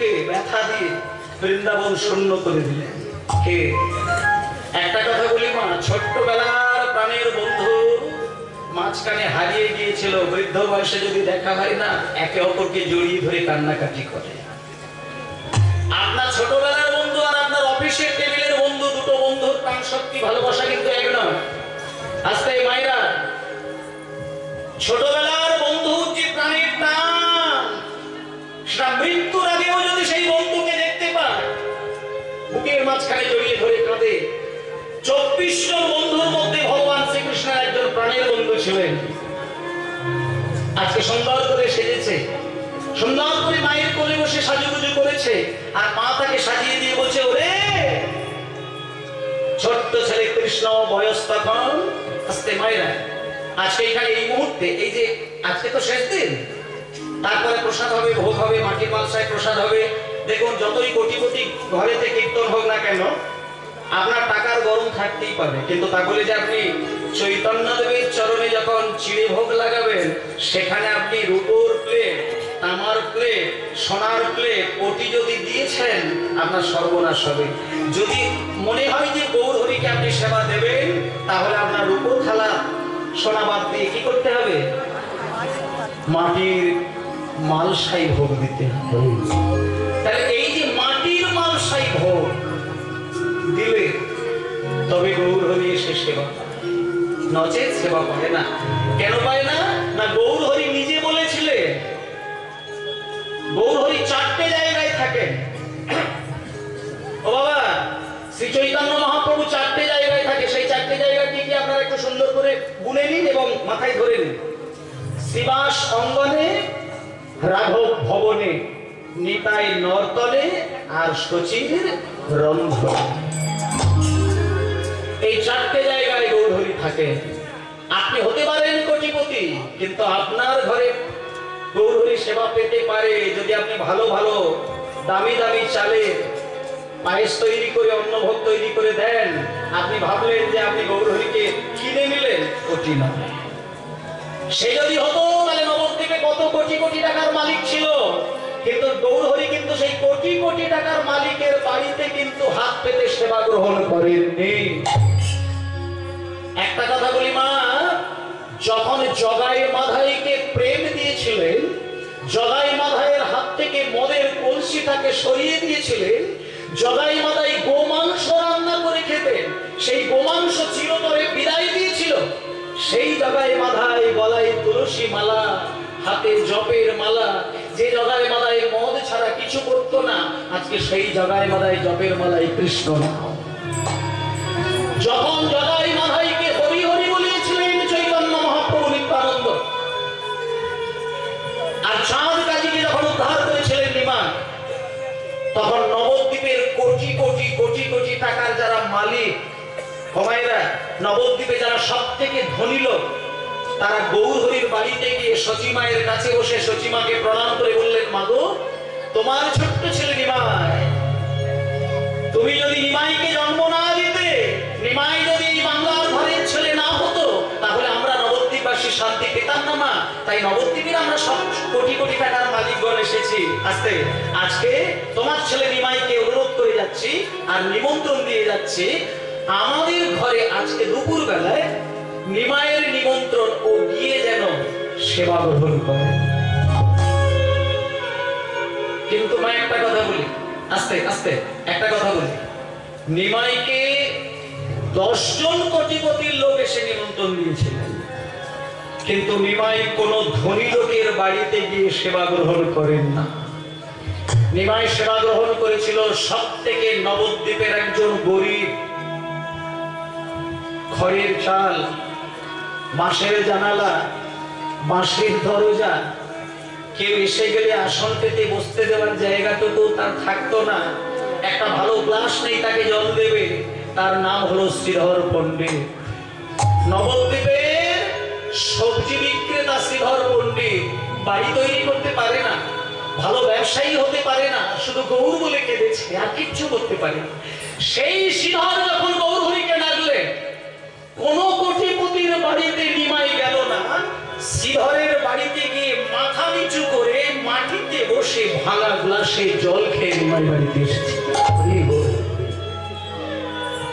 বুকে ব্যথা দিয়ে বৃন্দাবন শূন্য করে দিলেন। কে? একটা কথা বলি মা, ছোট্টবেলার প্রাণের বন্ধু মাঝখানে হারিয়ে গিয়েছিল, বৃদ্ধ বয়সে যদি দেখা হয় না, একে অপরকে জড়িয়ে ধরে কান্নাকাটি করে। আপনার ছোটবেলার বন্ধু আর আপনার অফিসের টেবিলের বন্ধু, দুটো বন্ধুর প্রাণ শক্তি ভালোবাসা কিন্তু এক নয়। আজকে মায়েরা, ছোটবেলার বন্ধু যে প্রাণের টান, সেটা মৃত্যুর আগেও যদি সেই বন্ধুকে দেখতে পায়, বুকের মাঝখানে জড়িয়ে ধরে কাঁদে। 24 জন বন্ধুর মধ্যে ভগবান শ্রীকৃষ্ণের একজন প্রাণের বন্ধু ছিলেন। আজকে সুন্দর করে সেজেছে, সুন্দর করে মায়ের কোলে বসে সাজুগুজু করেছে, আর মা তাকে সাজিয়ে দিয়ে বলছে, ওরে ছোট্ট ছেলে কৃষ্ণ, বয়স তখন। আজকে মায়েরা, আজকে এখানে এই মুহূর্তে, এই যে আজকে তো শেষ দিন, তারপরে প্রসাদ হবে, ভোগ হবে, মাটির মালসায় প্রসাদ হবে। দেখুন, যতই কোটি কোটি ঘরেতে কীর্তন হোক না কেন, আপনার টাকার গরম থাকতেই পারে, কিন্তু তা বলে যে আপনি চৈতন্যদেবের চরণে যখন চিড়ে ভোগ লাগাবেন, সেখানে আপনি রূপোর প্লেট, তামার প্লেট, সোনার প্লেট, কোটি যদি দিয়েছেন, আপনার সর্বনাশ হবে। যদি মনে হয় যে গৌর হরিকে আপনি সেবা দেবেন, তাহলে আপনার রূপোর থালা সোনা বাদ দিয়ে কি করতে হবে? মাটির মালসাই ভোগ দিতে হবে। তাহলে এই যে মাটির মালসাই ভোগ দিলে তবে গৌর হরি এসে সেবা পায়, নচেত সেবা পায় না। কেন পায় না? না, গৌর হরি নিজে বলেছিলেন, গৌর হরি 4টে জায়গায় থাকেন। ও বাবা, শ্রী চৈতন্য মহাপ্রভু 4টে জায়গায় থাকে। সেই 4টে জায়গা কি কি আপনারা একটু সুন্দর করে গুনে নিন এবং মাথায় ধরে নিন। শ্রীবাস অঙ্গনে, রাঘব ভবনে, নিতাই নর্তনে, আর শচীর রন্ধনে। এই 4টে জায়গায় গৌর হরি থাকে। আপনি হতে পারেন কোটিপতি, কিন্তু আপনার ঘরে গৌর হরি সেবা পেতে পারে যদি আপনি ভালো ভালো দামি দামি চালের পায়েস তৈরি করে, অন্নভোগ তৈরি করে দেন। আপনি ভাবলেন যে আপনি গৌর হরিকে কিনে নিলেন, কোটি না। সে যদি হতো, তাহলে নবদ্বীপে কত কোটি কোটি টাকার মালিক ছিল, কিন্তু গৌর হরি কিন্তু সেই কোটি কোটি টাকার মালিকের বাড়িতে কিন্তু হাত পেতে সেবা গ্রহণ করেননি। একটা কথা বলি মা, যখন জগাই মাধাইকে প্রেম দিয়েছিলেন, জগাই মাধাইয়ের হাত থেকে মদের কলসিটাকে সরিয়ে দিয়েছিলেন, জগাই মাধাই গোমাংস রান্না করে খেতেন, সেই গোমাংস চিরতরে বিদায় দিয়েছিল। সেই জগাই মাধাই গলায় তুলসী মালা, হাতে জপের মালা, যে জগাই মাধাই মদ ছাড়া কিছু করতো না, আজকে সেই জগাই মাধাই জপের মালাই কৃষ্ণ নাম। যখন জগাই মাধাইকে হরি হরি বলিয়েছিলেন চৈতন্য মহাপ্রভু নিত্যানন্দ, আর চাঁদ কাজীকে যখন উদ্ধার করেছিলেন নিমাই, তখন নবদ্বীপের কোটি কোটি কোটি কোটি টাকার যারা মালিক, হমায়রা, নবদ্বীপে যারা সব থেকে ধনী লোক, তারা গৌর হরির বাড়িতে গিয়ে সচিমায়ের কাছে বসে সচিমাকে প্রণাম করে বললেন, মাগো, তোমার ছোট্ট ছেলে নিমাই, তুমি যদি নিমাইকে জন্ম না দিতে, নিমাই যদি এই বাংলার ঘরের ছেলে না হতো, তাহলে আমরা নবদ্বীপবাসী শান্তি পেতাম না মা। তাই নবদ্বীপের আমরা সব কোটি কোটি টাকার মালিকগণ এসেছি। আজকে তোমার ছেলে নিমাইকে অনুরোধ করে যাচ্ছি আর নিমন্ত্রণ দিয়ে যাচ্ছি, আমাদের ঘরে আজকে দুপুর বেলায় নিমাইয়ের নিমন্ত্রণ, ও গিয়ে যেন সেবা গ্রহণ করে। কিন্তু মা, একটা কথা বলি, আস্তে আস্তে একটা কথা বলি, নিমাইকে 10 জন কোটিপতির লোক এসে নিমন্ত্রণ দিয়েছিলেন, কিন্তু নিমাই কোন ধনী লোকের বাড়িতে গিয়ে সেবা গ্রহণ করেন না। নিমাই সেবা গ্রহণ করেছিল সব থেকে নবদ্বীপের একজন গরিব, খড়ের চাল, বাঁশের জানালা, বাঁশের দরজা, কেউ এসে গেলে আসন পেতে বসতে দেওয়ার জায়গাটুকু তার থাকতো না, একটা ভালো গ্লাস নেই তাকে জল দেবে, তার নাম হলো শ্রীধর পণ্ডিত। নবদ্বীপের সবজি বিক্রেতা শ্রীধর পণ্ডিত বাড়ি তৈরি করতে পারে না, ভালো ব্যবসায়ী হতে পারে না, শুধু গৌর বলে কেঁদেছে, আর কিচ্ছু করতে পারে না। সেই শ্রীধর যখন গৌর হরিকে ডাকলেন, কোন কোটিপতির বাড়িতে নিমাই গেল না, শ্রীধরের বাড়িতে গিয়ে মাথা নিচু করে মাটিতে বসে ভাঙা গ্লাসে জল খেয়ে নিমাই বাড়িতে এসেছে।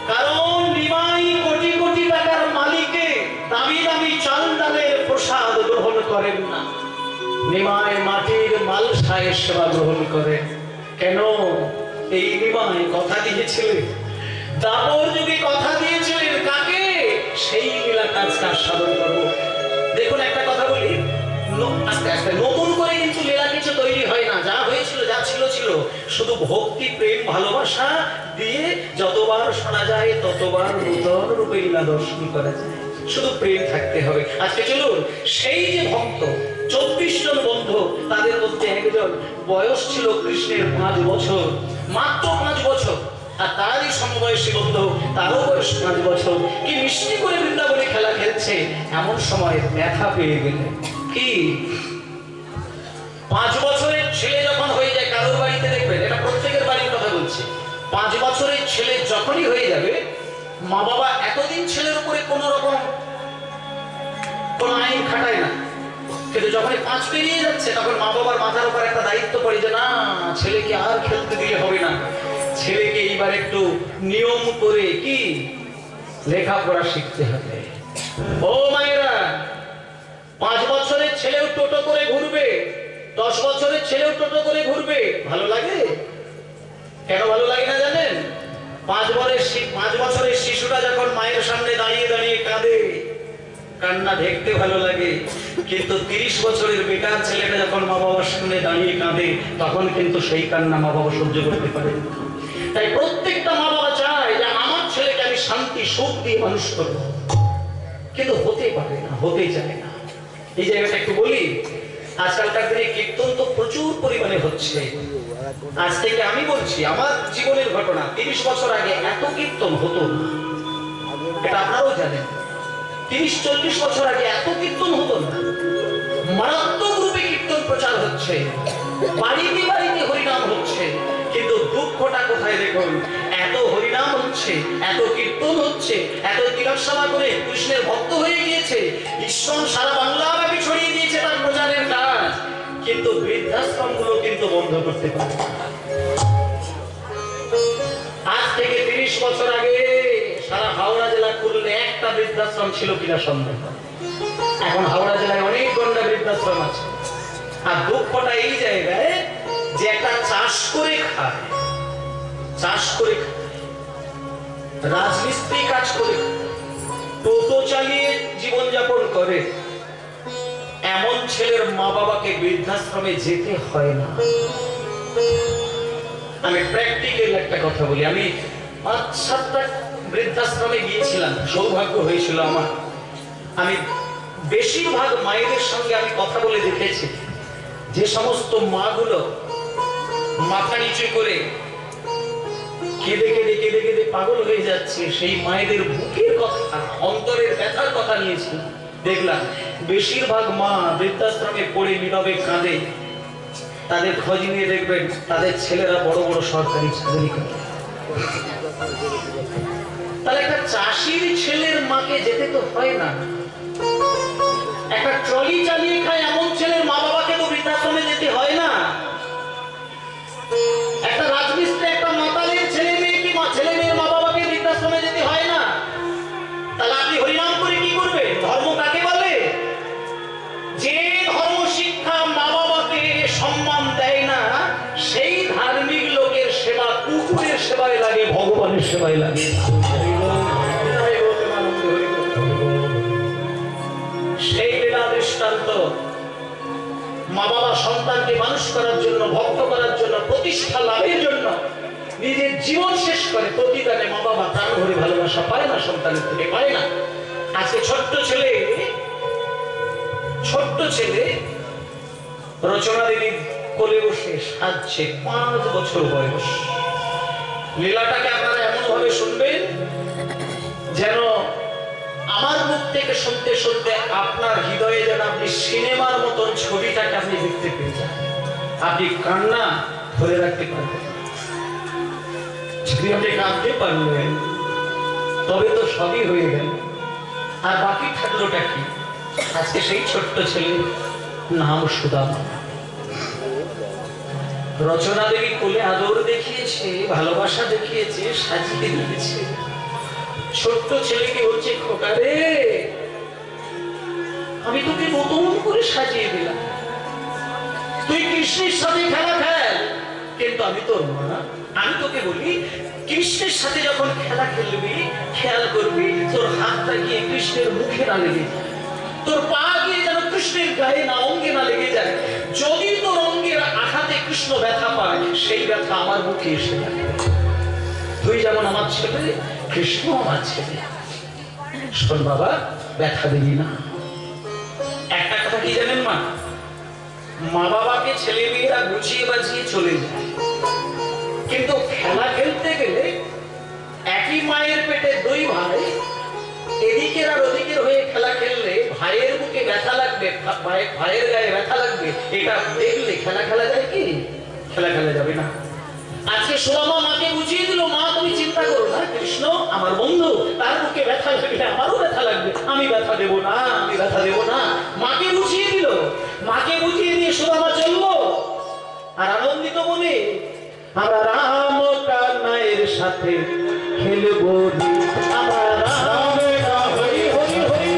কারণ নিমাই কোটি কোটি টাকার মালিকে দামি দামি চাল ডালের প্রসাদ গ্রহণ করেন না, নিমাই মাটির মালসায় সেবা গ্রহণ করেন। কেন? এই নিমাই কথা দিয়েছিলেন, দাপর যুগে কথা দিয়েছিলেন কাকে? সেই লীলা কাজটা সাধন করবো। দেখুন একটা কথা বলি, আস্তে আস্তে নতুন করে কিন্তু লীলা কিছু তৈরি হয় না, যা হয়েছিল যা ছিল ছিল। শুধু ভক্তি প্রেম ভালোবাসা দিয়ে যতবার শোনা যায় ততবার নূতন রূপে লীলা দর্শন করা যায়, শুধু প্রেম থাকতে হবে। আজকে চলুন সেই যে ভক্ত 24 জন বন্ধু, তাদের মধ্যে একজন বয়স ছিল কৃষ্ণের 5 বছর, মাত্র 5 বছর, আর তারই সমবয়সী বন্ধু, তারও বয়স 5 বছর। কি মিষ্টি করে বৃন্দাবনে খেলা খেলছে, এমন সময় ব্যথা পেয়ে গেলেন। কি 5 বছরের ছেলে যখন হয়ে যায়, কারোর বাড়িতে দেখবেন, এটা প্রত্যেকের বাড়ির কথা বলছি, 5 বছরের ছেলে যখনই হয়ে যাবে, মা বাবা এতদিন ছেলের উপরে কোন রকম কোন আইন খাটায় না, কিন্তু যখন 5 পেরিয়ে যাচ্ছে তখন মা বাবার মাথার উপর একটা দায়িত্ব পড়ে যে না, ছেলেকে আর খেলতে দিলে হবে না, ছেলেকে এইবার একটু নিয়ম করে কি লেখাপড়া শিখতে হবে। ও মায়েরা, 5 বছরের ছেলেও টোটো করে ঘুরবে, 10 বছরের ছেলেও টোটো করে ঘুরবে, ভালো লাগে? কেন ভালো লাগে না জানেন? 5 বছরের শিশুটা যখন মায়ের সামনে দাঁড়িয়ে দাঁড়িয়ে কাঁদে, কান্না দেখতে ভালো লাগে, কিন্তু 30 বছরের বেকার ছেলেটা যখন মা বাবার সামনে দাঁড়িয়ে কাঁদে, তখন কিন্তু সেই কান্না মা বাবা সহ্য করতে পারে। তাই প্রত্যেকটা মা বাবা চায় যে আমার ছেলেকে আমি শান্তি সুখ দিয়ে মানুষ করবো, কিন্তু হতে পারে না, হতে চায় না। এই জায়গাটা একটু বলি, আজকালকার দিনে কীর্তন তো প্রচুর পরিমাণে হচ্ছে। আজ থেকে আমি বলছি আমার জীবনের ঘটনা, 30 বছর আগে এত কীর্তন হতো না, এটা আপনারাও জানেন। 30-40 বছর আগে এত কীর্তন হতো না, মারাত্মক রূপে কীর্তন প্রচার হচ্ছে, বাড়িতে বাড়িতে হরিনাম হচ্ছে। কিন্তু দুঃখটা কোথায় দেখুন, এত হরিনাম হচ্ছে, এত কীর্তন হচ্ছে, এত তিলকসভা করে কৃষ্ণের ভক্ত হয়ে গিয়েছে, ঈশ্বর সারা বাংলা ব্যাপী ছড়িয়ে দিয়েছে তার প্রচারের কাজ, কিন্তু বৃদ্ধাশ্রমগুলো কিন্তু বন্ধ করতে পারে না। আজ থেকে 30 বছর আগে সারা হাওড়া জেলা খুললে একটা বৃদ্ধাশ্রম ছিল কিনা সন্দেহ। এখন হাওড়া জেলায় অনেক গন্ডা বৃদ্ধাশ্রম আছে। আর দুঃখটা এই জায়গায় যে একটা চাষ করে খায়, রাজমিস্ত্রি কাজ করে, টোটো চালিয়ে জীবনযাপন করে, এমন ছেলের মা বাবাকে বৃদ্ধাশ্রমে যেতে হয় না। আমি প্র্যাকটিক্যাল একটা কথা বলি, আমি 5-7টা বৃদ্ধাশ্রমে গিয়েছিলাম, সৌভাগ্য হয়েছিল আমার। আমি বেশিরভাগ মায়েদের সঙ্গে আমি কথা বলে দেখেছি, যে সমস্ত মাগুলো মাথা নিচু করে কেঁদে কেঁদে কেঁদে কেঁদে পাগল হয়ে যাচ্ছে, সেই মায়েদের বুকের কথা, অন্তরের ব্যথার কথা নিয়েছি। দেখলাম বেশিরভাগ মা বৃদ্ধাশ্রমে পড়ে নীরবে কাঁদে, তাদের খোঁজ নিয়ে দেখবেন তাদের ছেলেরা বড় বড় সরকারি চাকরি করে। তাহলে একটা চাষির ছেলের মাকে যেতে তো হয় না, একটা ট্রলি চালিয়ে খায় এমন ছেলের মা বাবাকে তো বৃদ্ধাশ্রমে যেতে হয় না, একটা রাজমিস্ত্রি একটা মাতালের ছেলে মেয়ের মা বাবাকে বৃদ্ধাশ্রমে যেতে হয় না। তাহলে আপনি হরিনাম করে কি করবে? ধর্ম কাকে বলে? যে ধর্ম শিক্ষা মা বাবাকে সম্মান দেয় না, সেই ধার্মিক লোকের সেবা কুকুরের সেবায় লাগে, ভগবানের সেবায় লাগে। সেই লীলা দৃষ্টান্ত মা বাবা সন্তানকে মানুষ করার জন্য, ভক্ত করার জন্য, প্রতিষ্ঠা লাভের জন্য নিজের জীবন শেষ করে, প্রতিদানে মা বাবা প্রাণ ভরে ভালোবাসা পায় না, সন্তানের থেকে পায় না। আজকে ছোট্ট ছেলে রচনা দেবী কোলে বসে সাজছে, 5 বছর বয়স। লীলাটাকে আপনারা এমন ভাবে শুনবেন যেন আমার মুখ থেকে শুনতে শুনতে আপনার হৃদয়ে যেন আপনি সিনেমার মতন ছবিটাকে আপনি দেখতে পেয়ে যান, আপনি কান্না ধরে রাখতে পারবেন। যদি আপনি কাঁদতে পারলেন তবে তো সবই হয়ে গেল, আর বাকি থাকলোটা কি? আজকে সেই ছোট্ট ছেলে নাম সুদামা। রচনা দেবী কোলে আদর দেখিয়েছে, ভালোবাসা দেখিয়েছে, সাজিয়ে দিয়েছে। ছোট্ট ছেলেকে বলছে, খোকা রে, আমি তোকে নতুন করে সাজিয়ে দিলাম, তুই কৃষ্ণের সাথে খেলা খেল, কিন্তু আমি তোর মা, আমি তোকে বলি কৃষ্ণের সাথে যখন খেলা খেলবি খেয়াল করবি তোর হাতটা গিয়ে কৃষ্ণের মুখে না লেগে যায়, তোর পা গিয়ে যেন কৃষ্ণের গায়ে না অঙ্গে না লেগে যায়। যদি তোর অঙ্গের আঘাতে কৃষ্ণ ব্যথা পায়, সেই ব্যথা আমার মুখে এসে যাবে। তুই যেমন আমার ছেলে, কৃষ্ণ আমার ছেলে। শোন বাবা, ব্যথা দিবি না। একটা কথা কি জানেন মা, মা বাবাকে ছেলে মেয়েরা বুঝিয়ে বাজিয়ে চলে যায়, কিন্তু খেলা খেলতে গেলে একই মায়ের পেটে দুই ভাই, এদিকের আর ওদিকের হয়ে খেলা খেললে ভাইয়ের বুকে ব্যথা লাগবে, ভাইয়ের গায়ে ব্যথা লাগবে, এটা দেখলে খেলা খেলা যায় কি? খেলা খেলা যাবে না। আজকে সুদামা মাকে বুঝিয়ে দিল, মা তুমি চিন্তা করো না, কৃষ্ণ আমার বন্ধু, তার বুকে ব্যথা লাগবে, আমারও ব্যথা লাগবে, আমি ব্যথা দেবো না, আমি ব্যথা দেবো না। মাকে বুঝিয়ে দিল, মাকে বুঝিয়ে দিয়ে সুদামা চললো আর আনন্দিত মনে আমরা রাম কানাইয়ের সাথে খেলবো, আমরা রাম হরি হরি হরি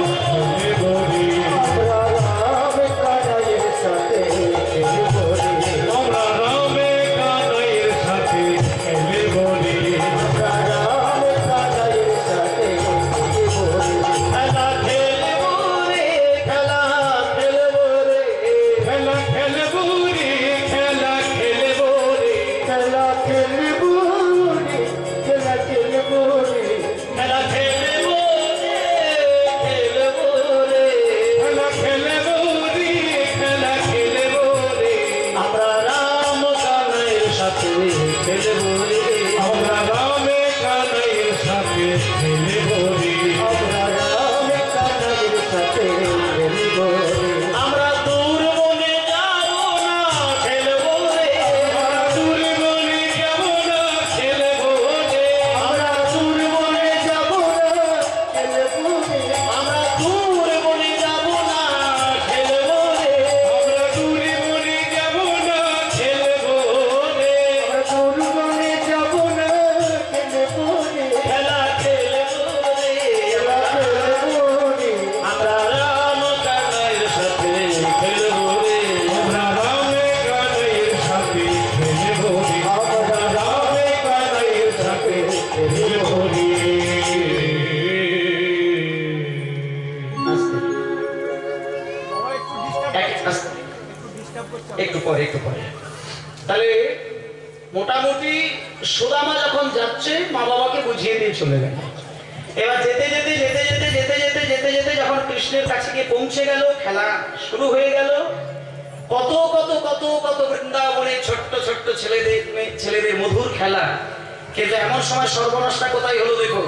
একটু পরে। তাহলে মোটামুটি সুদামা যখন যাচ্ছে মা বাবাকে বুঝিয়ে দিয়ে চলে গেল। এবার যেতে যেতে যেতে যেতে যেতে যেতে যেতে যেতে যখন কৃষ্ণের কাছে গিয়ে পৌঁছে গেল, খেলা শুরু হয়ে গেল। কত কত কত কত বৃন্দাবনে ছোট্ট ছোট্ট ছেলেদের মধুর খেলা, কিন্তু এমন সময় সর্বনাশটা কোথায় হলো দেখুন।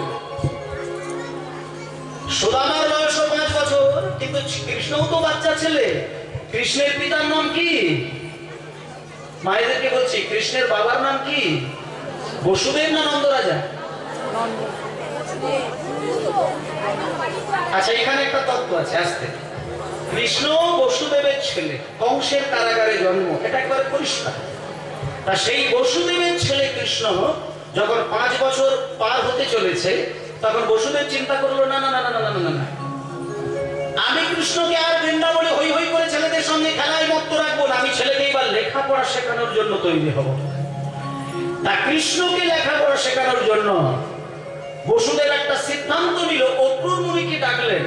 সুদামার বয়স 5 বছর, কিন্তু কৃষ্ণও তো বাচ্চা ছেলে। কৃষ্ণের পিতার নাম কি? মায়েদেরকে বলছি, কৃষ্ণের বাবার নাম কি? বসুদেব না নন্দরাজা? আচ্ছা, এখানে একটা তত্ত্ব আছে আসতে। কৃষ্ণ বসুদেবের ছেলে, কংসের কারাগারে জন্ম, এটা একবারে পরিষ্কার। তা সেই বসুদেবের ছেলে কৃষ্ণ যখন 5 বছর পার হতে চলেছে, তখন বসুদেব চিন্তা করলো, না না না না না না না, আমি কৃষ্ণকে আর বৃন্দাবনে হই হই করে ছেলেদের সঙ্গে খেলায় মত্ত রাখবো না, আমি ছেলেকে এবার লেখাপড়া শেখানোর জন্য তৈরি হব। তা কৃষ্ণকে লেখাপড়া শেখানোর জন্য বসুদেব একটা সিদ্ধান্ত নিল, অক্রুর মুনিকে ডাকলেন।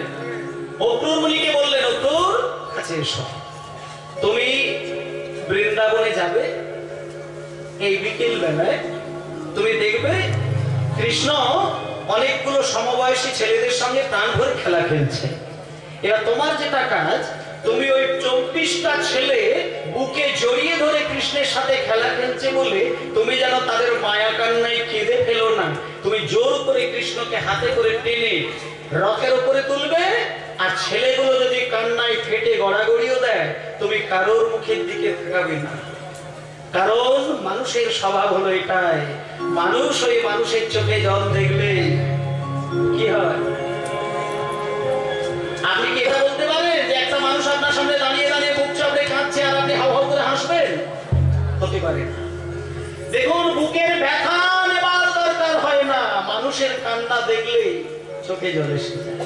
অক্রুর মুনিকে বললেন, অক্রুর কাছে এসো, তুমি বৃন্দাবনে যাবে, এই বিকেল বেলায় তুমি দেখবে কৃষ্ণ অনেকগুলো সমবয়সী ছেলেদের সঙ্গে প্রাণ ভরে খেলা খেলছে। এবার তোমার যেটা কাজ, তুমি ওই 24টা ছেলে বুকে জড়িয়ে ধরে কৃষ্ণের সাথে খেলা খেলছে বলে তুমি যেন তাদের মায়া কান্নায় কেঁদে ফেলো না, তুমি জোর করে কৃষ্ণকে হাতে করে টেনে রথের উপরে তুলবে, আর ছেলেগুলো যদি কান্নায় ফেটে গড়াগড়িও দেয়, তুমি কারোর মুখের দিকে তাকাবে না। কারণ মানুষের স্বভাব হলো এটাই, মানুষ ওই মানুষের চোখে জল দেখলে কি হয়? আপনি কি এটা বলতে পারেন যে একটা মানুষ আপনার সামনে দাঁড়িয়ে দাঁড়িয়ে বুক চাপড়ে কাঁদছে আর আপনি হাউ হাউ করে হাসবেন? হতে হতে পারে না। দেখুন, বুকের ব্যথা নেবার দরকার হয় না, মানুষের কান্না দেখলে চোখে জল এসে যায়।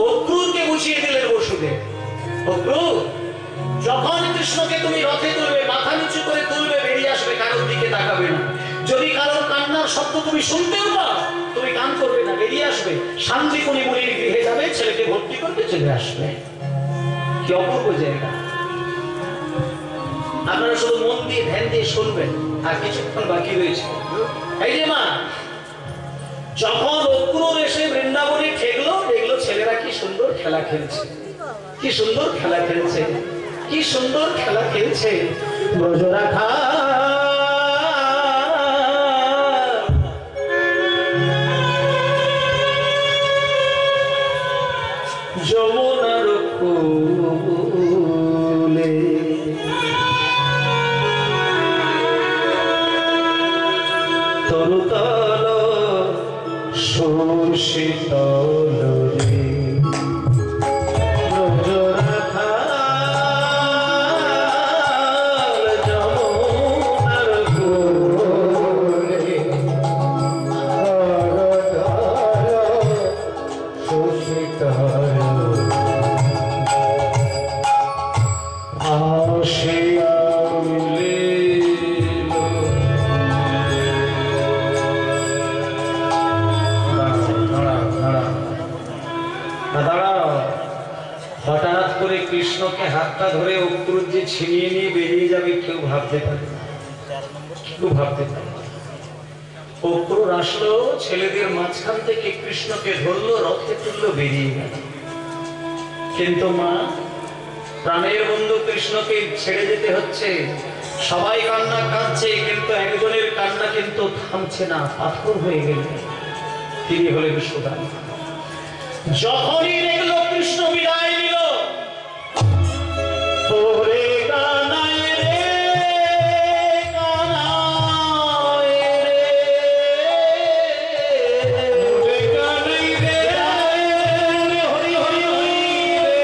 অক্রুরকে বুঝিয়ে দিলেন বসুদেব, অক্রুর, যখন কৃষ্ণকে তুমি রথে তুলবে, মাথা নিচু করে তুলবে, বেরিয়ে আসবে, কারোর দিকে তাকাবে না। যদি কারোর কান্নার শব্দ তুমি শুনতেও পাও, তুমি গান করবে না, বেরিয়ে আসবে, শান্তিপুরী মুনির গৃহে যাবে, ছেলেকে ভর্তি করবে, চলে আসবে। কি অপূর্ব জায়গা! আপনারা শুধু মন দিয়ে ধ্যান দিয়ে শুনবেন, আর কিছুক্ষণ বাকি রয়েছে। এই যে মা, যখন অক্রুর এসে বৃন্দাবনে ঠেকলো, দেখলো ছেলেরা কি সুন্দর খেলা খেলছে, কি সুন্দর খেলা খেলছে, কি সুন্দর খেলা খেলছে। ব্রজরাখা যমুনার কূলে তরুতল সুশীতল রে, ব্রজরাখা যমুনার কূলে তরুতল সুশীতল হঠাৎ করে কৃষ্ণকে হাতটা ধরে অক্রুর যে ছিনিয়ে নিয়ে বেরিয়ে যাবে, কেউ ভাবতে পারে না, কেউ ভাবতে পারে না। অক্রুর আসলো, ছেলেদের মাঝখান থেকে কৃষ্ণকে ধরলো, রথে তুললো, বেরিয়ে গেল। কিন্তু মা, প্রাণের বন্ধু কৃষ্ণকে ছেড়ে যেতে হচ্ছে, সবাই কান্না কাঁদছে, কিন্তু একজনের কান্না কিন্তু থামছে না, পাথর হয়ে গেল। তিনি হলেন সুদামা। যখনই দেখলো কৃষ্ণ বিদায় নিল, ওরে কানাই রে, কানাই রে, ওরে কানাই রে, হরি হরি হরি রে,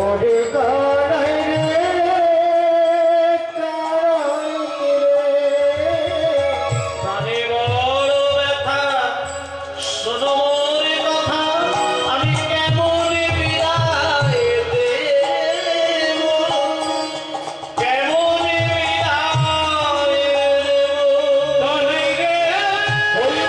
ওরে কানাই রে, কানাই রে, বড় ব্যথা, শোনো মোর কথা, আমি কেমন বিদায় দেব, কেমন বিদায় দেব, কানাই রে, হরি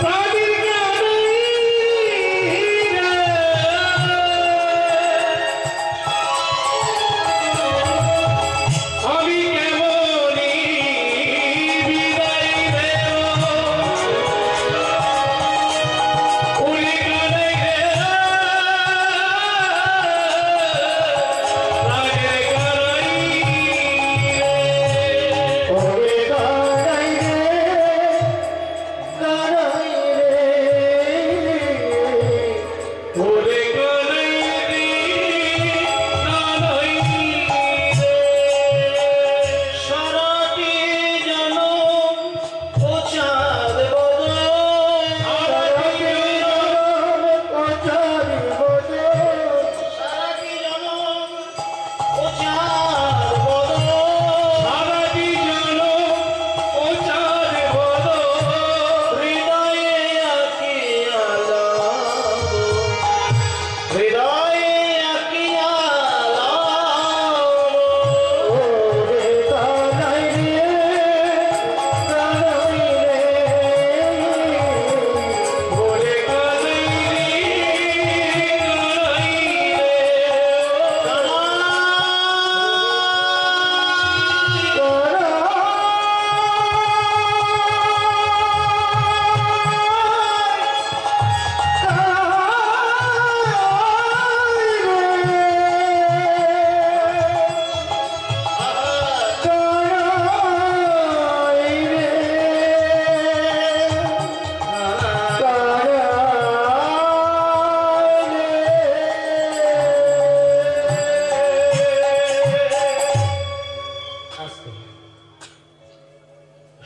প্রাণীর কানাই রে, আমি কেমনই বিদায় দেব, ওরে কানাই রে, প্রাণের কানাই রে, ওরে কানাই রে, কানাই রে, ওরে কানাই রে, কানাই রে, সারাটি জনম ও চাঁদ বদন, সারাটি জনম ও চাঁদ বদন, সারাটি জনম ও চাঁদ বদন, সারাটি জনম ও চাঁদ বদন, হৃদয়ে আঁকিয়া লাভ, হৃদয়ে আঁকিয়া লাভ, ওরে কানাই রে, কানাই রে, ওরে কানাই রে, কানাই রে,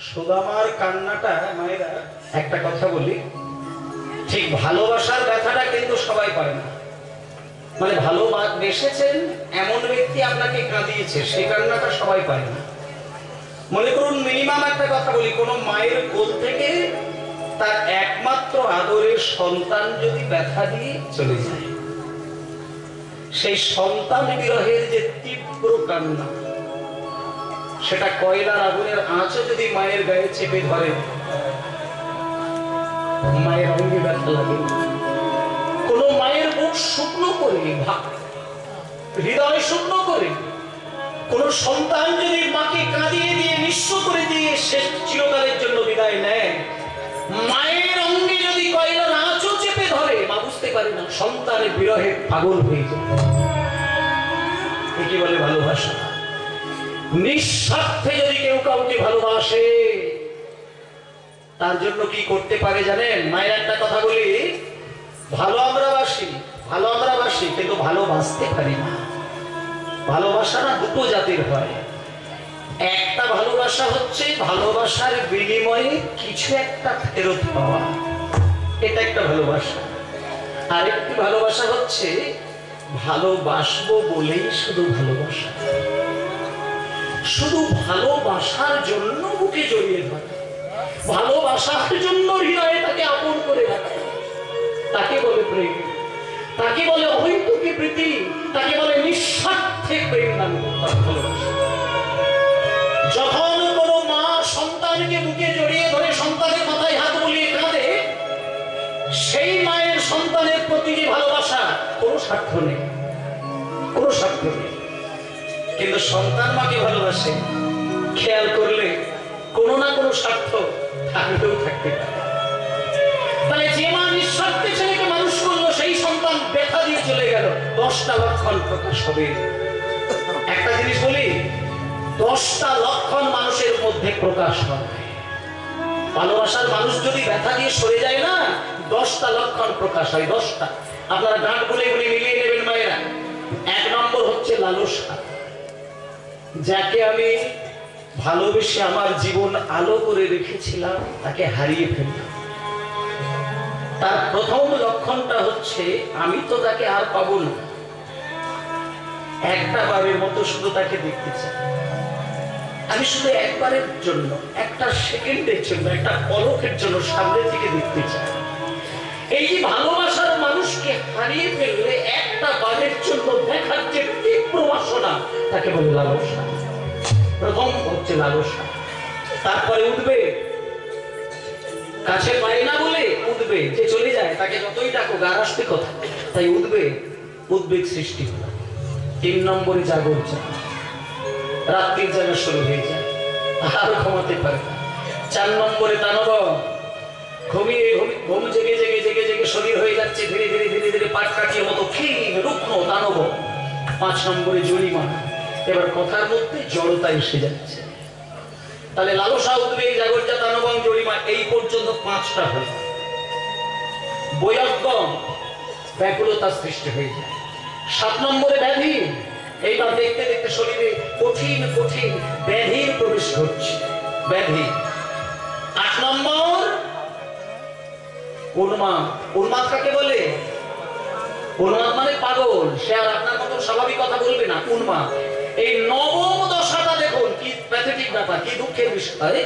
সুদামার কান্নাটা, মায়েরা একটা কথা বলি, ঠিক ভালোবাসার ব্যথাটা কিন্তু সবাই পায় না। মানে ভালোবেসেছেন এমন ব্যক্তি আপনাকে কাঁদিয়েছে, সে কান্নাটা সবাই পায় না। মনে করুন মিনিমাম একটা কথা বলি, কোন মায়ের কোল থেকে তার একমাত্র আদরের সন্তান যদি ব্যথা দিয়ে চলে যায়, সেই সন্তান বিরহের যে তীব্র কান্না, সেটা কয়লার আগুনের আঁচও যদি মায়ের গায়ে চেপে ধরে, মায়ের অঙ্গে ব্যথা লাগে। কোন মায়ের বুক শুকনো করে, হৃদয় শুকনো করে কোন সন্তান যদি মাকে কাঁদিয়ে দিয়ে নিঃস্ব করে দিয়ে শেষ চিরকালের জন্য বিদায় নেয়, মায়ের অঙ্গে যদি কয়লার আঁচও চেপে ধরে, মা বুঝতে পারে না, সন্তানের বিরহে পাগল হয়ে যায়। একে বলে ভালোবাসা। নিঃস্বার্থে যদি কেউ কাউকে ভালোবাসে, তার জন্য কি করতে পারে জানেন? মায়ের একটা কথা বলি, ভালো আমরা বাসি কিন্তু ভালোবাসতে পারি না। ভালোবাসা না দুটো জাতির হয়। একটা ভালোবাসা হচ্ছে ভালোবাসার বিনিময়ে কিছু একটা ফেরত পাওয়া, এটা একটা ভালোবাসা। আরেকটি ভালোবাসা হচ্ছে ভালোবাসবো বলেই শুধু ভালোবাসা, শুধু ভালোবাসার জন্য বুকে জড়িয়ে ধরা, ভালোবাসার জন্য হৃদয়ে তাকে আপন করে রাখা, তাকে বলে প্রেম, তাকে বলে অহৈতুকী প্রীতি, তাকে বলে নিঃস্বার্থে প্রেম দান ভালোবাসা। যখন কোন মা সন্তানকে বুকে জড়িয়ে ধরে সন্তানের মাথায় হাত বুলিয়ে কাঁদে, সেই মায়ের সন্তানের প্রতি যে ভালোবাসা, কোনো স্বার্থ নেই, কোনো স্বার্থ নেই। কিন্তু সন্তান মাকে ভালোবাসে, খেয়াল করলে কোনো না কোনো স্বার্থ থাকলেও থাকতে পারে। তাহলে যে মা নিঃস্বার্থে ছেলেকে মানুষ করলো, সেই সন্তান ব্যথা দিয়ে চলে গেল, 10টা লক্ষণ প্রকাশ হবে। একটা জিনিস বলি, 10টা লক্ষণ মানুষের মধ্যে প্রকাশ হয়। ভালোবাসার মানুষ যদি ব্যথা দিয়ে সরে যায় না, 10টা লক্ষণ প্রকাশ হয়। 10টা আপনারা গাঁট বলে এগুলি মিলিয়ে নেবেন মায়েরা। 1 নম্বর হচ্ছে লালসা। যাকে আমি ভালোবেসে আমার জীবন আলো করে রেখেছিলাম, তাকে হারিয়ে ফেললাম। তার প্রথম লক্ষণটা হচ্ছে আমি তো তাকে আর পাবো না, একটা বারের মতো শুধু তাকে দেখতে চাই, আমি শুধু একবারের জন্য, একটা সেকেন্ডের জন্য, একটা পলকের জন্য সামনে থেকে দেখতে চাই। এই যে ভালোবাসার মানুষকে হারিয়ে ফেললে একটা বারের জন্য দেখার যে তীব্র বাসনা, তাকে বলে লালসা। প্রথম হচ্ছে লালসা। তারপরে উঠবে, কাছে পায় না বলে উঠবে, যে চলে যায় তাকে যতই ডাকো গার আসতে কথা, তাই উঠবে, উদ্বেগ সৃষ্টি হলো। 3 নম্বরে জাগর যায়, রাত্রির জাগা শুরু হয়ে যায়, আর ঘুমাতে পারে না। 4 নম্বরে তানব, ঘুমিয়ে ঘুম জেগে জেগে জেগে জেগে শরীর হয়ে যাচ্ছে ধীরে ধীরে ধীরে ধীরে পাট কাটিয়ে মতো ক্ষীণ রুগ্ন দানব। 5 নম্বরে জরিমানা, এবার কথার মধ্যে জড়তা এসে যাচ্ছে। তাহলে লালসা, উদ্বেগ, জাগরজা, তানব, জরিমা, এই পর্যন্ত 5টা হয়। বৈরাগ্যম, ব্যাকুলতা সৃষ্টি হয়ে যায়। 7 নম্বরে ব্যাধি, এইবার দেখতে দেখতে শরীরে কঠিন কঠিন ব্যাধির প্রবেশ ঘটছে, ব্যাধি। 8 নম্বর উন্মাদ। উন্মাদ কাকে বলে? উন্মাদ মানে পাগল, সে আর আপনার মতো স্বাভাবিক কথা বলবে না, উন্মাদ। এই নবম দশাটা দেখুন কি প্যাথেটিক ব্যাপার, কি দুঃখের বিষয়।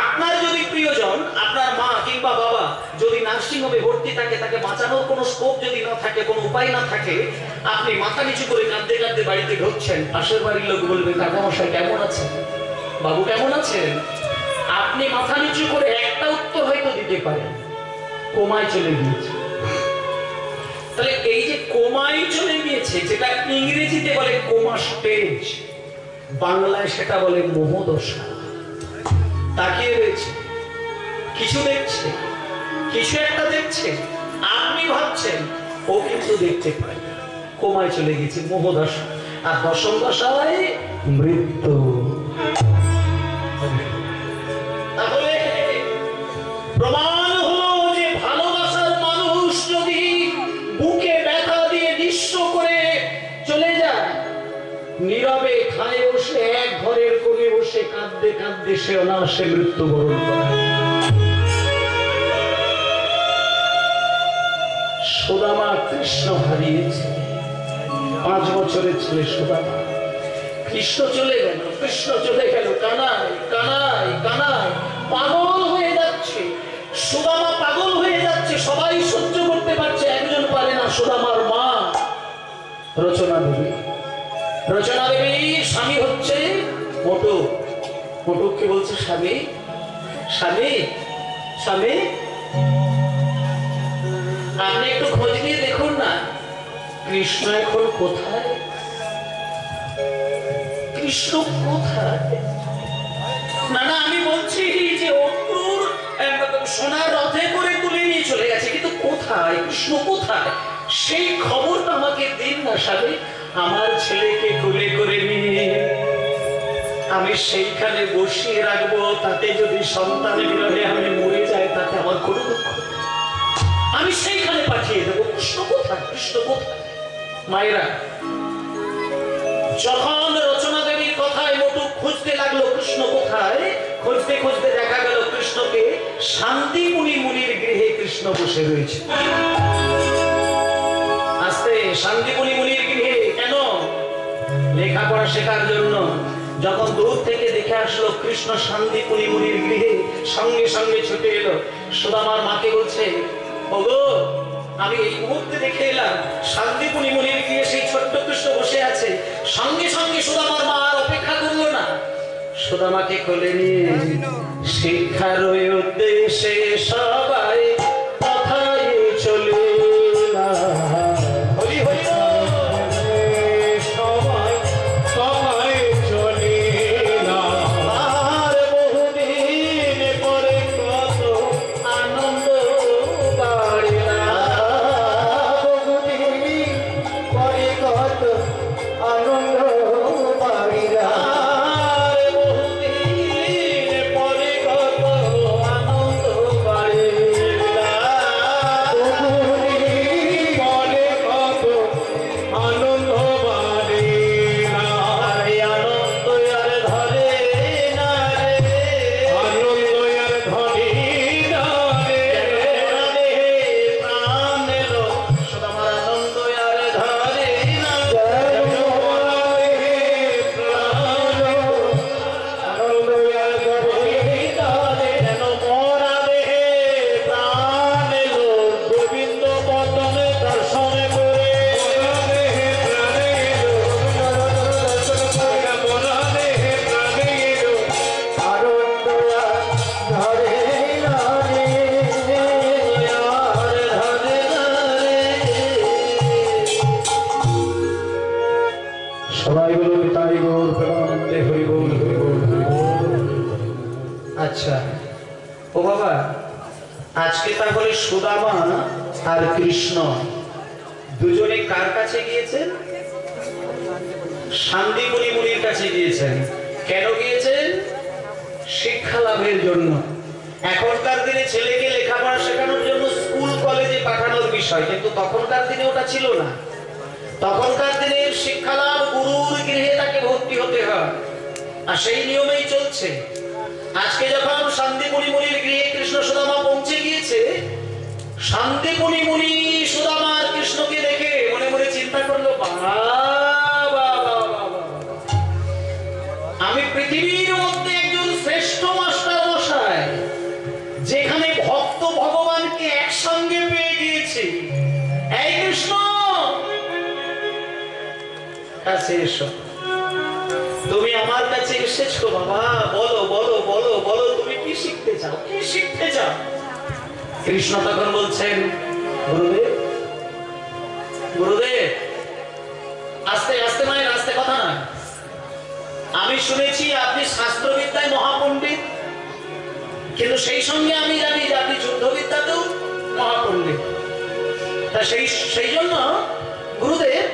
আপনার যদি প্রিয়জন, আপনার মা কিংবা বাবা যদি নার্সিং হোমে ভর্তি থাকে, তাকে বাঁচানোর কোনো স্কোপ যদি না থাকে, কোনো উপায় না থাকে, আপনি মাথা নিচু করে কাঁদতে কাঁদতে বাড়িতে ঢুকছেন, পাশের বাড়ির লোক বলবে কাকামশাই কেমন আছেন, বাবু কেমন আছেন? আপনি মাথা নিচু করে একটা উত্তর হয়তো দিতে পারেন, কোমায় চলে গিয়েছে। তাহলে এই যে কোমায় চলে গিয়েছে, যেটা ইংরেজিতে বলে কোমা স্টেজ, বাংলায় সেটা বলে মোহদশা। তাকিয়ে রয়েছে, কিছু দেখছে, কিছু একটা দেখছে, আপনি ভাবছেন, ও কিন্তু দেখতে পায় না, কোমায় চলে গেছে, মোহদশা। আর 10ম দশায় মৃত্যু। তাহলে প্রমাণ হলো যে ভালোবাসার মানুষ যদি বুকে ব্যথা দিয়ে নিঃস্ব করে চলে যায়, নীরবে খায় বসে, এক ঘরের কোণে বসে কাঁদতে কাঁদতে সে অনায়াসে মৃত্যুবরণ করে। সুদামা কৃষ্ণ হারিয়েছে। 5 বছরের ছেলে সুদামা। কৃষ্ণ চলে গেল, কৃষ্ণ চলে গেল, কানাই কানাই কানাই পাগল হয়ে যাচ্ছে। সুদামা পাগল হয়ে যাচ্ছে, সবাই সহ্য করতে পারছে, একজন পারে না। সুদামার মা রচনা দেবী, রচনা দেবীর স্বামী হচ্ছে মোটু। মোটুকে বলছে, স্বামী স্বামী স্বামী, আপনি একটু খোঁজ নিয়ে দেখুন না, কৃষ্ণ এখন কোথায়? কৃষ্ণ কোথায়? না না, আমি বলছি যে অক্রুর সোনার রথে করে তুলে নিয়ে চলে গেছে, কিন্তু কোথায় কৃষ্ণ কোথায়? সেই খবরটা আমাকে দিন না স্বামী। আমার ছেলেকে কোলে করে নিয়ে আমি সেইখানে বসিয়ে রাখবো, তাতে যদি সন্তান বিরহে আমি মরে যাই তাতে আমার কোনো দুঃখ নেই। আমি সেইখানে পাঠিয়ে দেবো। কৃষ্ণ কোথায়? কৃষ্ণ কোথায়? মায়েরা, যখন রচনা দেবীর কথায় মোটু খুঁজতে লাগলো কৃষ্ণ কোথায়, খুঁজতে খুঁজতে দেখা গেল কৃষ্ণকে শান্তিপুরী মুনির গৃহে কৃষ্ণ বসে রয়েছে। আস্তে, শান্তিপুরী মুনির গৃহে কেন? লেখাপড়া শেখার জন্য। যখন দূর থেকে দেখে আসলো কৃষ্ণ শান্তিপুরী মুনির গৃহে, সঙ্গে সঙ্গে ছুটে এলো। সুদামার মাকে বলছে, ওগো, আমি এই মুহূর্তে দেখে এলাম শান্তিপুরী মুনির গৃহে সেই ছোট্ট কৃষ্ণ বসে আছে। সঙ্গে সঙ্গে সুদামার মা আর অপেক্ষা করলো না, সুদামাকে কোলে নিয়ে শিক্ষার উদ্দেশ্যে সবাই কথায় চলে না। হরি হরি সবাই কথায় চলে না। আর বহুদিন পরে কত আনন্দ বাড়ে না। বহুদিন পরে কত আনন্দ বাড়ে না। আচ্ছা ও বাবা, আজকে তাহলে সুদামা আর কৃষ্ণ দুজনে কার কাছে গিয়েছেন? শান্তিপুরী মুনির কাছে গিয়েছেন। কেন গিয়েছেন? শিক্ষা লাভের জন্য। এখনকার দিনে ছেলেকে লেখাপড়া শেখানোর জন্য স্কুল কলেজে পাঠানোর বিষয়, কিন্তু তখনকার দিনে ওটা ছিল না। তখনকার দিনে শিক্ষা লাভ গুরুর গৃহে তাকে ভর্তি হতে হয়, আর সেই নিয়মেই চলছে। আজকে যখন শান্তিপুরী মুনির গৃহে কৃষ্ণ সুদামা পৌঁছে গিয়েছে, শান্তিপুরী মুনি সুদামার কৃষ্ণকে দেখে মনে মনে চিন্তা করলো, বাবা আমি পৃথিবীর মধ্যে একজন শ্রেষ্ঠ মাস্টার মশাই, যেখানে ভক্ত ভগবানকে একসঙ্গে পেয়ে গিয়েছি। এই কৃষ্ণ, কাছে এসো। তুমি আমার কাছে এসেছো বাবা, বলো বলো বলো বলো, তুমি কি শিখতে চাও? কি শিখতে চাও? কৃষ্ণ তখন বলছেন, গুরুদেব গুরুদেব, আস্তে আস্তে মায়ের আস্তে কথা না। আমি শুনেছি আপনি শাস্ত্রবিদ্যায় মহাপণ্ডিত, কিন্তু সেই সঙ্গে আমি জানি যে আপনি যুদ্ধবিদ্যাতেও মহাপণ্ডিত। তা সেই জন্য গুরুদেব,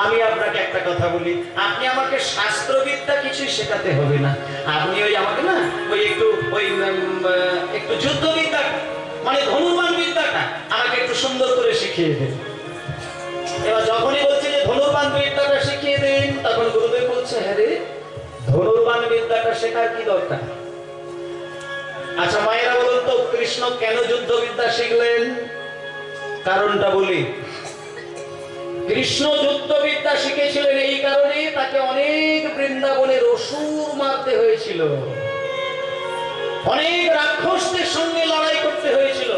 আমি আপনাকে একটা কথা বলি, আপনি আমাকে শাস্ত্রবিদ্যা কিছু শেখাতে হবে না। আপনি ওই আমাকে না একটু যুদ্ধবিদ্যা, মানে ধনুর্বান বিদ্যাটা আমাকে একটু সুন্দর করে শিখিয়ে দেন। এবার যখনই বলছে যে ধনুর্বান বিদ্যাটা শিখিয়ে দেন, তখন গুরুদেব বলছে, হ্যাঁ রে, ধনুর্বান বিদ্যাটা শেখার কি দরকার? আচ্ছা মায়েরা বলুন তো, কৃষ্ণ কেন যুদ্ধবিদ্যা শিখলেন? কারণটা বলি। কৃষ্ণ যুদ্ধবিদ্যা শিখেছিলেন এই কারণে তাকে অনেক বৃন্দাবনের অসুর মারতে হয়েছিল, অনেক রাক্ষসদের সঙ্গে লড়াই করতে হয়েছিল।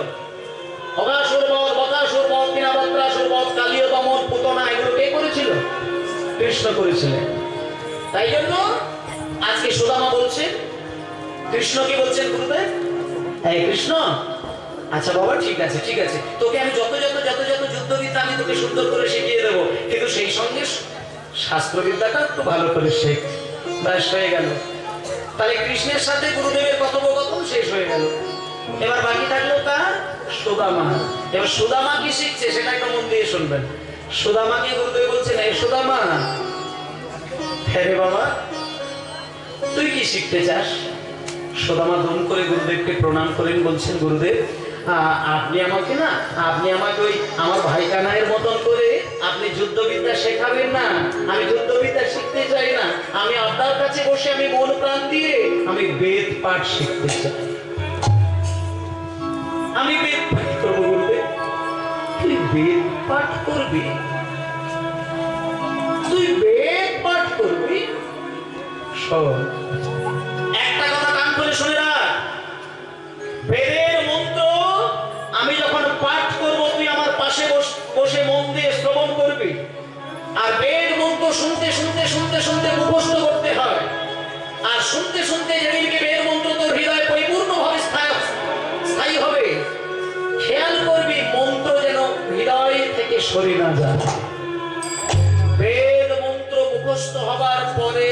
অগাসুর বধ, বকাসুর বধ, কিনাবত্রাসুর বধ, কালীয় দমন, পুতনা, এগুলো কে করেছিল? কৃষ্ণ করেছিলেন। তাই জন্য আজকে সুদামা বলছেন, কৃষ্ণ কি বলছেন গুরুদেব? এই কৃষ্ণ, আচ্ছা বাবা ঠিক আছে ঠিক আছে, তোকে আমি যত যত যত যত যুদ্ধবিদ্যা আমি তোকে সুন্দর করে শিখিয়ে দেবো, কিন্তু সেই সঙ্গে শাস্ত্রবিদ্যাটা একটু ভালো করে শেখ। ব্যাস হয়ে গেল। তাহলে কৃষ্ণের সাথে গুরুদেবের কথোপকথন শেষ হয়ে গেল। এবার বাকি থাকলো কার? সুদামা। এবার সুদামা কি শিখছে সেটা একটু মন দিয়ে শুনবেন। সুদামাকে গুরুদেব বলছেন, এই সুদামা, হ্যাঁ রে বাবা, তুই কি শিখতে চাস? সুদামা ধুম করে গুরুদেবকে প্রণাম করেন, বলছেন গুরুদেব আপনি আমাকে না, আপনি আমাকে ওই আমার ভাই কানাইয়ের মতন করে আপনি যুদ্ধবিদ্যা শেখাবেন না। আমি যুদ্ধবিদ্যা শিখতে চাই না, আমি আপনার কাছে বসে আমি মন প্রাণ দিয়ে আমি বেদ পাঠ শিখতে চাই। আমি বেদ পাঠ করবো। গুরুদেব, তুই বেদ পাঠ করবি? তুই বেদ পাঠ করবি? শোন, একটা কথা কান করে শুনে রাখ, বেদের মন্ত্র আমি যখন পাঠ করব তুই আমার পাশে বসে মন দিয়ে শ্রবণ করবি। আর বেদ মন্ত্র শুনতে শুনতে শুনতে শুনতে মুখস্থ করতে হয়। আর শুনতে শুনতে যেদিনকে বেদ মন্ত্র তোর হৃদয়ে পরিপূর্ণভাবে স্থায়ী হবে, খেয়াল করবি মন্ত্র যেন হৃদয় থেকে সরে না যায়। বেদ মন্ত্র মুখস্থ হবার পরে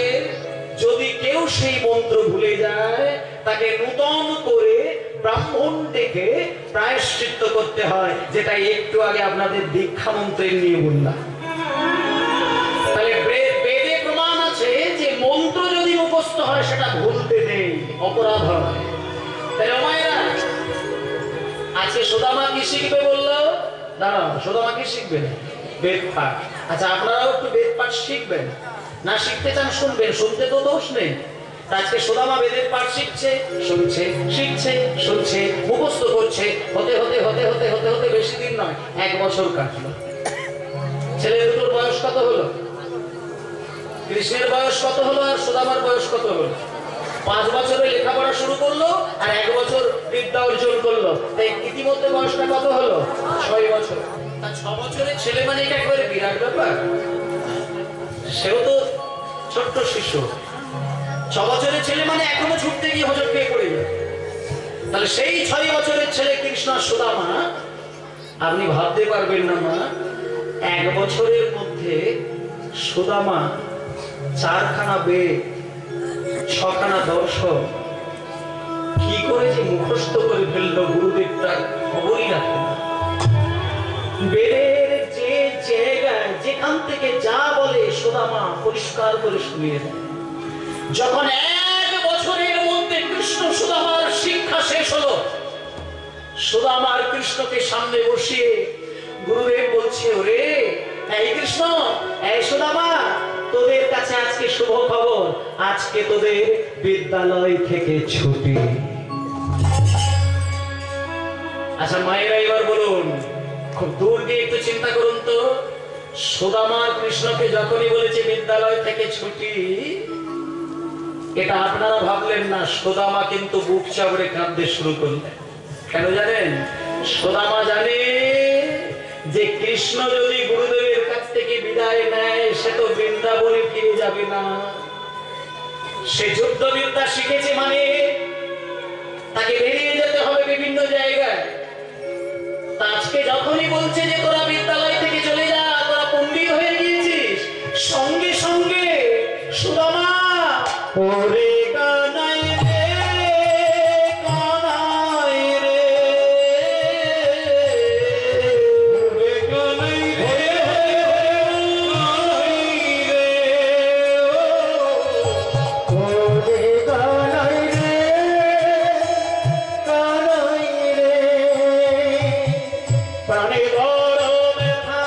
যদি কেউ সেই মন্ত্র ভুলে যায়, তাকে নূতন করে ব্রাহ্মণ ডেকে প্রায়শ্চিত্ত করতে হয়, যেটা একটু আগে আপনাদের দীক্ষা মন্ত্রের নিয়ে বললাম। তাহলে বেদে প্রমাণ আছে যে মন্ত্র যদি মুখস্থ হয় সেটা ভুলতে নেই, অপরাধ হয়। তাহলে মায়েরা, আজকে সুদামা কি শিখবে বললো? দাঁড়াও, সুদামা কি শিখবে? বেদ পাঠ। আচ্ছা, আপনারাও একটু বেদ পাঠ শিখবেন না? শিখতে চান শুনবেন, শুনতে তো দোষ নেই। আজকে সুদামা বেদের পাঠ শিখছে, শুনছে, শিখছে, শুনছে, মুখস্থ করছে। হতে হতে হতে হতে হতে হতে বেশি দিন নয়, 1 বছর কাটলো। ছেলে দুটোর বয়স কত হলো? কৃষ্ণের বয়স কত হলো আর সুদামার বয়স কত হলো? 5 বছরে লেখাপড়া শুরু করলো আর 1 বছর বিদ্যা অর্জন করলো। তাই ইতিমধ্যে বয়সটা কত হলো? 6 বছর। তা 6 বছরের ছেলে মানে এটা একবারে বিরাট ব্যাপার। সেও তো ছোট্ট শিশু। 6 বছরের ছেলে মানে এখনো ছুটতে গিয়ে হোঁচট খেয়ে পড়ে যাবে। তাহলে সেই 6 বছরের ছেলে কৃষ্ণ সুদামা, আপনি ভাবতে পারবেন না মা, 1 বছরের মধ্যে সুদামা 4খানা বেদ, 6খানা দর্শন কি করে যে মুখস্থ করে ফেললো, গুরুদেব তার খবরই রাখে না। বেদের যে জায়গায় যেখান থেকে যা বলে সুদামা পরিষ্কার করে শুনিয়ে দেয়। যখন 1 বছরের মধ্যে কৃষ্ণ সুদামার শিক্ষা শেষ হলো, সুদামার কৃষ্ণকে সামনে বসিয়ে গুরুদেব বলছে, ওরে এই কৃষ্ণ, এই সুদামা, তোদের কাছে আজকে শুভ খবর, আজকে তোদের বিদ্যালয় থেকে ছুটি। আচ্ছা মায়েরা, এবার বলুন, খুব দূর দিয়ে একটু চিন্তা করুন তো, সুদামার কৃষ্ণকে যখনই বলেছে বিদ্যালয় থেকে ছুটি, এটা আপনারা ভাবলেন না, সুদামা কিন্তু বুক চাপড়ে কাঁদতে শুরু করলেন। কেন জানেন? সুদামা জানে যে কৃষ্ণ যদি গুরুদেবের কাছ থেকে বিদায় নেয়, সে তো বৃন্দাবনে ফিরে যাবে না। সে যুদ্ধবিদ্যা শিখেছে মানে তাকে বেরিয়ে যেতে হবে বিভিন্ন জায়গায়। আজকে যখনই বলছে যে তোরা বিদ্যালয় থেকে চলে যা, তোরা পণ্ডিত হয়ে গিয়েছিস, সঙ্গে সঙ্গে সুদামা, ওরে কানাই রে, কানাই রে, ওরে কানাই রে, ওরে কানাই রে, কানাই রে, প্রাণে বড় ব্যথা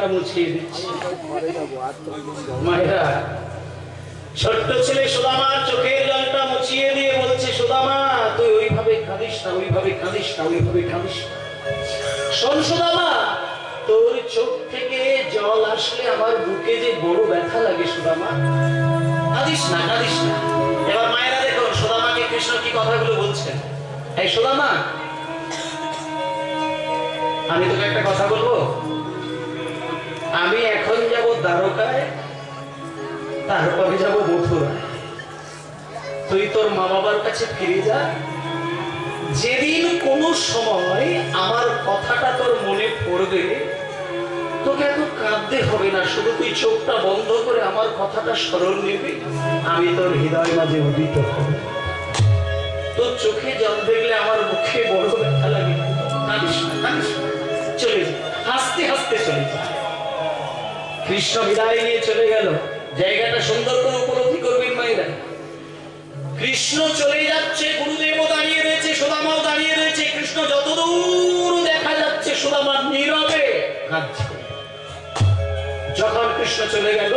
জলটা মুছিয়ে দিচ্ছে। মায়েরা, ছোট্ট ছেলে সুদামা চোখের জলটা মুছিয়ে দিয়ে বলছে, সুদামা তুই ওইভাবে কাঁদিস না, ওইভাবে কাঁদিস না, ওইভাবে কাঁদিস না। শোন সুদামা, তোর চোখ থেকে জল আসলে আমার বুকে যে বড় ব্যথা লাগে সুদামা, কাঁদিস না, কাঁদিস না। এবার মায়েরা দেখো সুদামাকে কৃষ্ণ কি কথাগুলো বলছেন। এই সুদামা, আমি তোকে একটা কথা বলবো। আমি এখন যাব দ্বারকায়, তারপরে যাব মথুরায়। তুই তোর মা বাবার কাছে ফিরে যা। যেদিন কোনো সময় আমার কথাটা তোর মনে পড়বে, তোকে এত কাঁদতে হবে না, শুধু তুই চোখটা বন্ধ করে আমার কথাটা স্মরণ নিবি, আমি তোর হৃদয় মাঝে উদিত হব। তোর চোখে জল দেখলে আমার মুখে বড় ব্যথা লাগে। কাঁদিস না, কাঁদিস না, চলে যা, হাসতে হাসতে চলে যা। কৃষ্ণ বিদায় নিয়ে চলে গেল। জায়গাটা সুন্দর করে উপলব্ধি করবেন মায়েরা। কৃষ্ণ চলে যাচ্ছে, গুরুদেবও দাঁড়িয়ে রয়েছে, সুদামাও দাঁড়িয়ে রয়েছে। কৃষ্ণ যতদূর দেখা যাচ্ছে সুদামা নীরবে কাঁদছে। যখন কৃষ্ণ চলে গেল,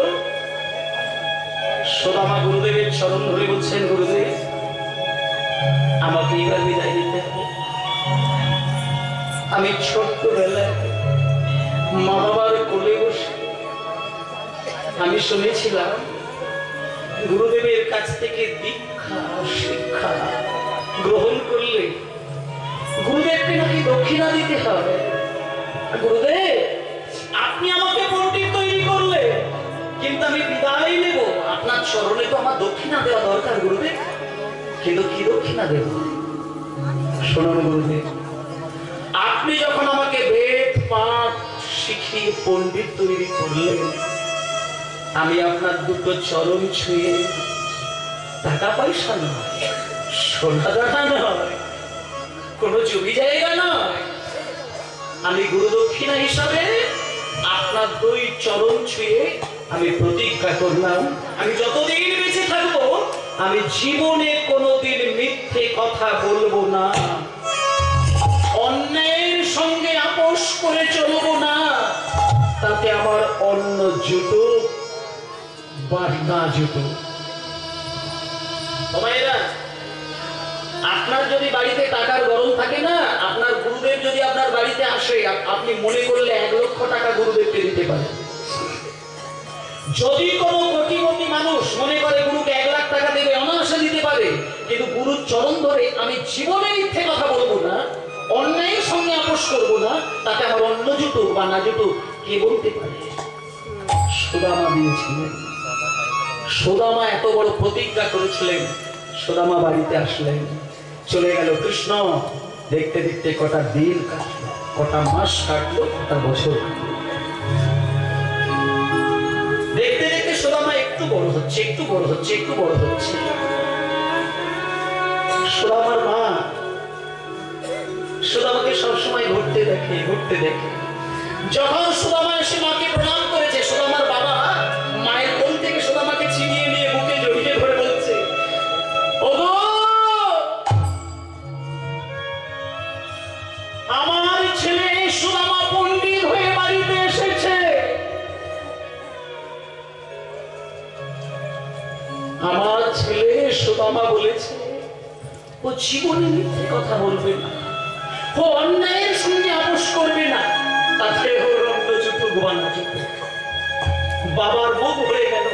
সুদামা গুরুদেবের চরণ ধরে বলছেন, গুরুদেব আমাকে এবার বিদায় দিতে হবে। আমি ছোট্টবেলায় মা বাবার কোলে বসে আমি শুনেছিলাম গুরুদেবের কাছ থেকে দীক্ষা শিক্ষা গ্রহণ করলে গুরুদেবকে নাকি দক্ষিণা দিতে হবে। গুরুদেব, আপনি আমাকে পণ্ডিত তৈরি করলে, কিন্তু আমি বিদায় নেব, আপনার চরণে তো আমার দক্ষিণা দেওয়া দরকার গুরুদেব। কিন্তু কি দক্ষিণা দেব? শুনুন গুরুদেব, আপনি যখন আমাকে বেদ পাঠ শিখিয়ে পণ্ডিত তৈরি করলেন, আমি আপনার দুটো চরণ ছুঁয়ে টাকা পয়সা নয়, সোনা দানা নয়, কোনো জমি জায়গা নয়, আমি গুরু দক্ষিণা হিসাবে আপনার দুই চরণ ছুঁয়ে আমি প্রতিজ্ঞা করলাম, আমি যতদিন বেঁচে থাকবো আমি জীবনে কোনোদিন মিথ্যে কথা বলবো না, অন্যায়ের সঙ্গে আপোষ করে চলবো না, তাতে আমার অন্ন জুটো বা না জুটো। আপনার যদি বাড়িতে টাকার গরম থাকে না, আপনার গুরুদেব যদি আপনার বাড়িতে আসে, আপনি মনে করলে 1 লক্ষ টাকা গুরুদেবকে দিতে পারেন। যদি কোনো কোটিপতি মানুষ মনে করে গুরুকে 1 লাখ টাকা দেবে, অনায়াসে দিতে পারে, কিন্তু গুরুর চরণ ধরে আমি জীবনে মিথ্যে কথা বলবো না, অন্যায়ের সঙ্গে আপোষ করবো না, তাতে আমার অন্ন জুটুক বা না জুটুক, কে বলতে পারে? সুদামা দিয়েছিলেন। সুদামা এত বড় প্রতিজ্ঞা করেছিলেন। সুদামা বাড়িতে আসলেন, চলে গেল কৃষ্ণ। দেখতে দেখতে কটা দিন কাটলো, কটা মাস কাটলো, কটা বছর কাটলো। দেখতে দেখতে সুদামা একটু বড় হচ্ছে, একটু বড় হচ্ছে, একটু বড় হচ্ছে। সুদামার মা সুদামাকে সবসময় ঘুরতে দেখে, ঘুরতে দেখে। যখন সুদামা এসে মাকে প্রণাম করেছে, সুদামার বাবা মায়ের কোল থেকে সুদামাকে ছিনিয়ে নিয়ে বুকে জড়িয়ে ধরে বলছে, ওগো আমার ছেলে সুদামা পণ্ডিত হয়ে বাড়িতে এসেছে। আমার ছেলে সুদামা বলেছে ও জীবনে মিথ্যে কথা বলবে না, ও অন্যায়ের সঙ্গে আপোষ করবে না, তাতে ওর অন্য জুটুক বা না জুটুক। বাবার বুক ভরে গেল।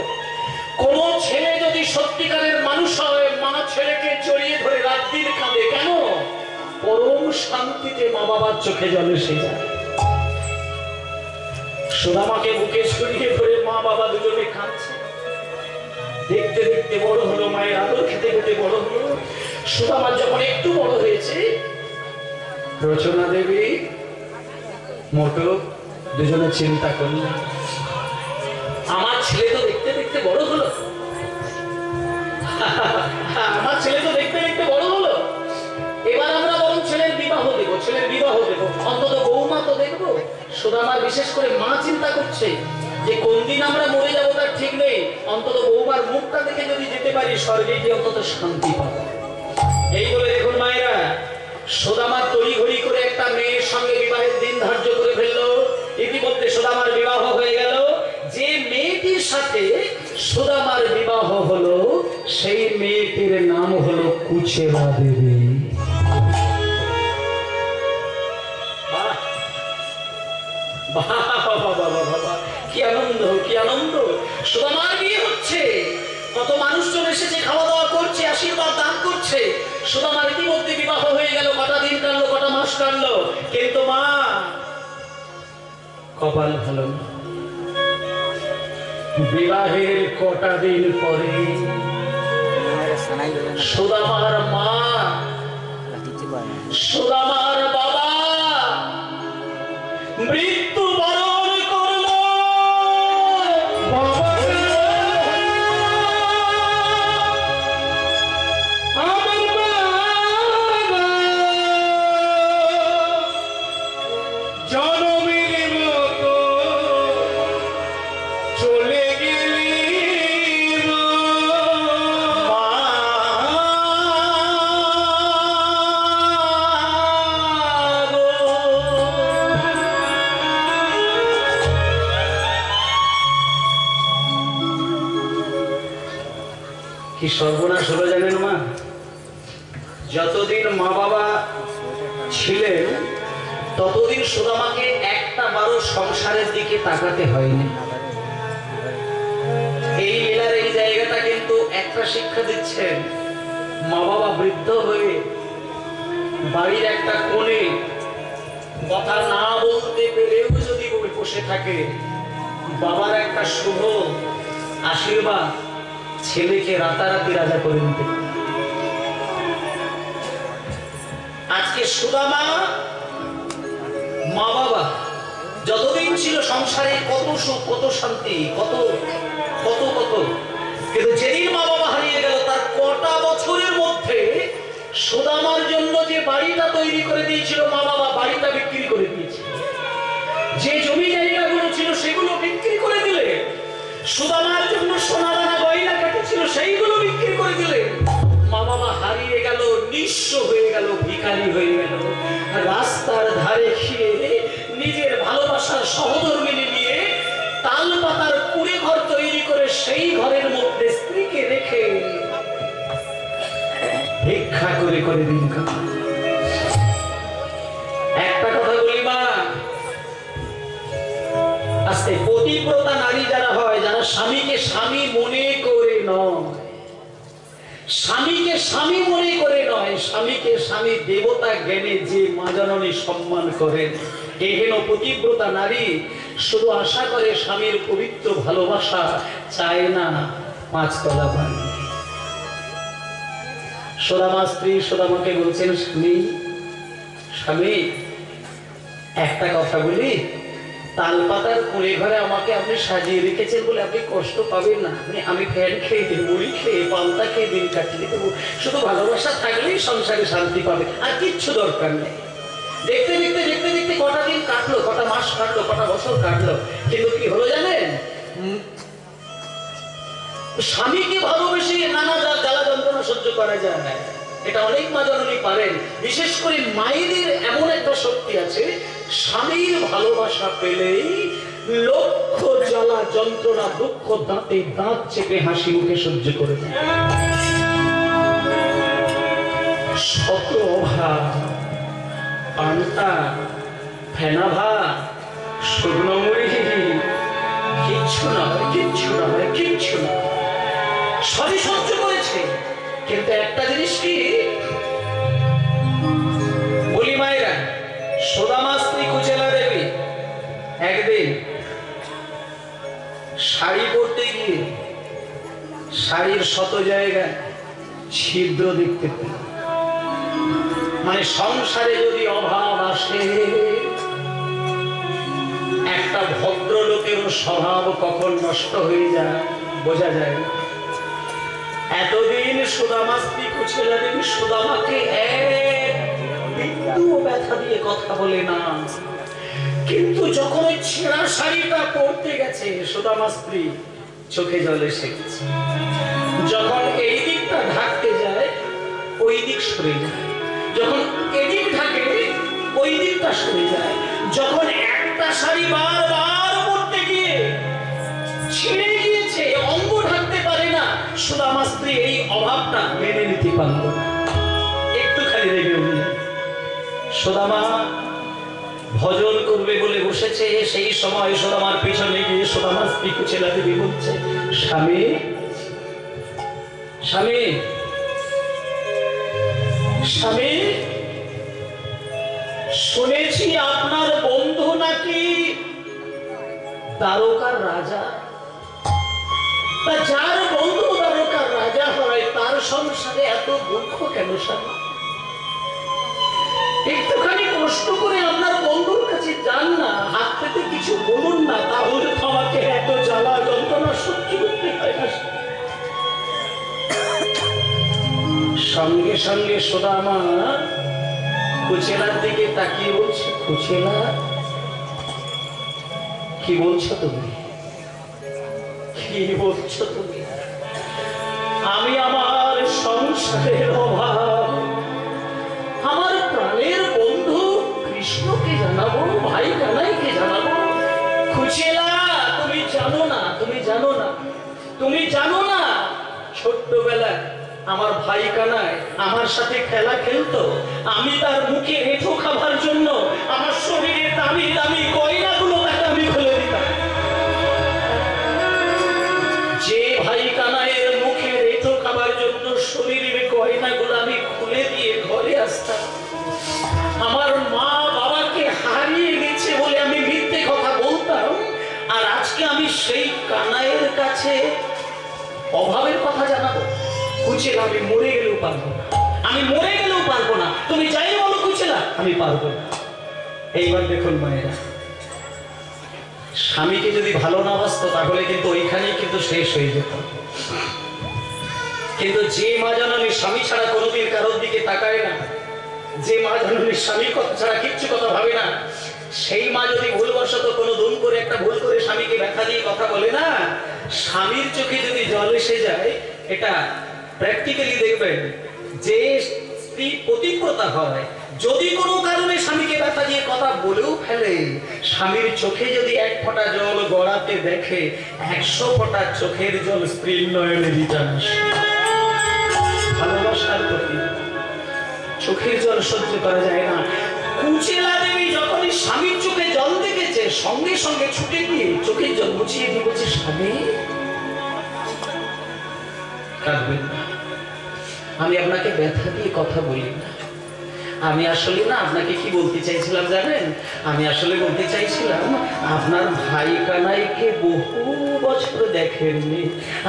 কোন ছেলে যদি সত্যিকারের মানুষ হয়, মা ছেলেকে জড়িয়ে ধরে রাত দিন কাঁদে কেন? পরম শান্তিতে মা বাবার চোখে জল এসে যায়। সুদামাকে বুকে জড়িয়ে ধরে মা বাবা দুজনে কাঁদছে। দেখতে দেখতে বড় হলো, মায়ের আদর খেতে খেতে বড় হলো। সুদামা যখন একটু বড় হয়েছে, রচনা দেবী মোটো দুজনে চিন্তা করলেন, আমার ছেলে তো দেখতে দেখতে বড় হলো, আমার ছেলে তো দেখতে দেখতে বড় হলো, এবার আমরা বরং ছেলের বিবাহ দেবো, ছেলের বিবাহ দেবো, অন্তত বৌমা তো দেখবো। সুদামার বিশেষ করে মা চিন্তা করছে যে কোন দিন আমরা মরে যাবো তার ঠিক নেই, অন্তত বৌমার মুখটা দেখে যদি যেতে পারি স্বর্গে গিয়ে অন্তত শান্তি পাবো। এই বলে দেখুন মায়েরা, সুদামা তড়িঘড়ি করে একটা মেয়ের সঙ্গে বিবাহের দিন ধার্য করে ফেললো। ইতিমধ্যে মধ্যে সুদামার বিবাহ হয়ে গেল। যে মেয়েটির সাথে সুদামার বিবাহ হলো সেই মেয়েটির নাম হলো কুচেলা দেবী। কি আনন্দ, কি আনন্দ! সুদামার বিয়ে হচ্ছে, কত মানুষজন এসেছে, খাওয়া দাওয়া করছে, আশীর্বাদ দান করছে। সুদামার ইতিমধ্যে বিবাহ হয়ে গেল, কটা দিন কাটলো, কটা মাস কাটলো, কিন্তু মা কপাল ভালো না। বিবাহের কটা দিন পরে সুদামার মা, সুদামার বাবা মৃত্যুবরণ করলো। আমার বাবা জনমের মতো চলে গেলি কি সর্বনাশ হলো জানেন মা? যতদিন মা বাবা ছিলেন ততদিন সুদামাকে একটা বারো সংসারের দিকে তাকাতে হয়নি। এই লীলার এই জায়গাটা কিন্তু একটা শিক্ষা দিচ্ছেন, মা বাবা বৃদ্ধ হয়ে বাড়ির একটা কোণে কথা না বলতে পেরেও যদি বসে থাকে, বাবার একটা শুভ আশীর্বাদ ছেলেকে রাতারাতি রাজা করে দিতে। আজকে সুদামা মা বাবা যতদিন ছিল সংসারে কত সুখ, কত শান্তি, কত কত কত, কিন্তু যেদিন মা বাবা হারিয়ে গেল তার কটা বছরের মধ্যে সুদামার জন্য যে বাড়িটা তৈরি করে দিয়েছিল মা বাবা, বাড়িটা বিক্রি করে দিয়েছে। যে জমি জায়গাগুলো ছিল সেগুলো বিক্রি করে দিলে, সুদামার জন্য সোনা দানা গয়না কাটেছিল সেইগুলো বিক্রি করে দিলে। মা বাবা হারিয়ে গেল, নিঃস্ব হয়ে গেল, ভিখারি হয়ে গেল। রাস্তার ধারে খেয়ে নিজের ভালোবাসার সহধর্মিনী নিয়ে তাল পাতার কুড়ে ঘর তৈরি করে সেই ঘরের মধ্যে স্ত্রীকে রেখে ভিক্ষা করে করে দিন কাটায়। একটা কথা বলি মা, আজকে পতিব্রতা নারী যারা হয়, যারা স্বামীকে স্বামী মনে করে নয়, স্বামীকে স্বামী মনে করে নয়, স্বামীকে স্বামী দেবতা জ্ঞানে যে মা জননী সম্মান করেন, এহেন পতিব্রতা নারী শুধু আশা করে স্বামীর পবিত্র ভালোবাসা, চায় না পাঁচতলা বাড়ি। সুদামা স্ত্রী সুদামাকে বলছেন, স্বামী স্বামী একটা কথা বলি, তাল পাতার কুড়ে ঘরে আমাকে আপনি সাজিয়ে রেখেছেন বলে আপনি কষ্ট পাবেন না। আমি ফ্যান খেয়ে দিন, মুড়ি খেয়ে, পান্তা খেয়ে দিন কাটিয়ে দেবো। শুধু ভালোবাসা থাকলেই সংসারে শান্তি পাবে, আর কিচ্ছু দরকার নেই। দেখতে দেখতে দেখতে দেখতে কটা দিন কাটলো, কটা মাস কাটলো, কটা বছর কাটলো, কিন্তু কি হলো জানেন? স্বামীকে ভালোবেসে নানা জ্বালা যন্ত্রণা সহ্য করা যায় না, এটা অনেক মা জননী পারেন। বিশেষ করে মায়েদের এমন একটা শক্তি আছে, স্বামীর ভালোবাসা পেলেই লক্ষ জ্বালা যন্ত্রণা দুঃখ দাঁতে দাঁত চেপে হাসি মুখে সহ্য করে দেয়। শত অভাব, পান্তা, ফেনা ভাত, শুকনো মুড়ি, কিচ্ছু নয়, কিচ্ছু নয়, কিচ্ছু নয়, সবই সহ্য করেছে। কিন্তু একটা জিনিস কি বলি মায়েরা, সুদামা স্ত্রী কুচেলা দেবী একদিন শাড়ি পরতে গিয়ে শাড়ির শত জায়গায় ছিদ্র দেখতে পেল। মানে সংসারে যদি অভাব আসে, একটা ভদ্রলোকের স্বভাব কখন নষ্ট হয়ে যায় বোঝা যায় না। এতদিন সুদামা স্ত্রী কুচেলা দেবী সুদামাকে বিন্দু ব্যথা দিয়ে কথা বলে না, কিন্তু যখন ওই ছেঁড়া শাড়িটা পরতে গেছে সুদামা স্ত্রী চোখে জল এসে গেছে। যখন এই দিকটা ঢাকতে যায় ওই দিক সরে যায়, যখন এদিক ঢাকে ওই দিকটা সরে যায়, যখন একটা একটা শাড়ি বারবার পরতে গিয়ে ছিঁড়ে গিয়েছে, অঙ্গ ঢাকতে পারে না। সুদামা স্ত্রী এই অভাবটা মেনে নিতে পারল না, একটুখানি রেগে উঠল। সুদামা ভজন করবে বলে বসেছে, সেই সময় সুদামার পিছনে গিয়ে সুদামার স্ত্রী কুচেলা দেবী বলছে, স্বামী স্বামী স্বামী, শুনেছি আপনার বন্ধু নাকি দ্বারকার রাজা। তা যার বন্ধু দ্বারকার রাজা হয় তার সংসারে এত দুঃখ কেন স্বামী? একটুখানি কষ্ট করে আপনার বন্ধুর কাছে যান না, হাত পেতে কিছু বলুন না, তাহলে তো আমাকে এত জ্বালা যন্ত্রণা সহ্য করতে হয় না। সঙ্গে সঙ্গে সুদামা কুচেলার দিকে তাকিয়ে বলছে, কুচেলা কি বলছো তুমি, কি বলছো তুমি? আমি আমার সংসারের অভাব আমার প্রাণের বন্ধু কৃষ্ণকে জানাবো, ভাই কানাইকে জানাবো? কুচেলা তুমি জানো না, তুমি জানো না, তুমি জানো না, ছোট্টবেলায় আমার ভাই কানাই আমার সাথে খেলা খেলতো। আমি তার মুখে এঁঠো খাবার জন্য আমার শরীরে দামি দামি গয়নাগুলো তাকে আমি খুলে দিতাম। যে ভাই কানাইয়ের মুখে এঁঠো খাবার জন্য শরীরের গয়নাগুলো আমি খুলে দিয়ে ঘরে আসতাম, আমার মা বাবাকে হারিয়ে গেছে বলে আমি মিথ্যে কথা বলতাম। আর আজকে আমি সেই কানাইয়ের কাছে অভাবের কথা জানাবো? কুচেলা আমি মরে গেলেও পারবো না, আমি মরে গেলেও পারবো না, তুমি যাই বলো কুচেলা আমি পারবো না। এইবার দেখুন মায়েরা, স্বামীকে যদি ভালো না বাসতো তাহলে কিন্তু ওইখানেই কিন্তু শেষ হয়ে যেত। কিন্তু যে মা জননী স্বামী ছাড়া কোনোদিন কারোর দিকে তাকায় না, যে মা জননী স্বামীর কথা ছাড়া কিচ্ছু কথা ভাবে না, সেই মা যদি ভুলবশত কোনো দুম করে একটা ভুল করে স্বামীকে ব্যথা দিয়ে কথা বলে না, স্বামীর চোখে যদি জল এসে যায়, এটা প্র্যাকটিক্যালি দেখবেন যে স্ত্রী পতিব্রতা হয়, যদি কোনো কারণে স্বামীকে ব্যথা দিয়ে কথা বলেও ফেলে, স্বামীর চোখে যদি এক ফোঁটা জল গড়াতে দেখে, 100 ফোঁটা চোখের জল স্ত্রীর নয়নে দিতে ভালোবাসার প্রতি চোখের জল সহ্য করা যায় না। কুচেলা দেবী যখনই স্বামীর চোখে জল দেখেছে, সঙ্গে সঙ্গে ছুটে গিয়ে চোখের জল মুছিয়ে দিয়ে বলছে, স্বামী কাঁদবেন না, আমি আপনাকে ব্যথা দিয়ে কথা বলি না, আমি আসলে না আপনাকে কি বলতে চাইছিলাম জানেন? আমি আসলে বলতে চাইছিলাম আপনার ভাই কানাইকে বহু বছর দেখেননি,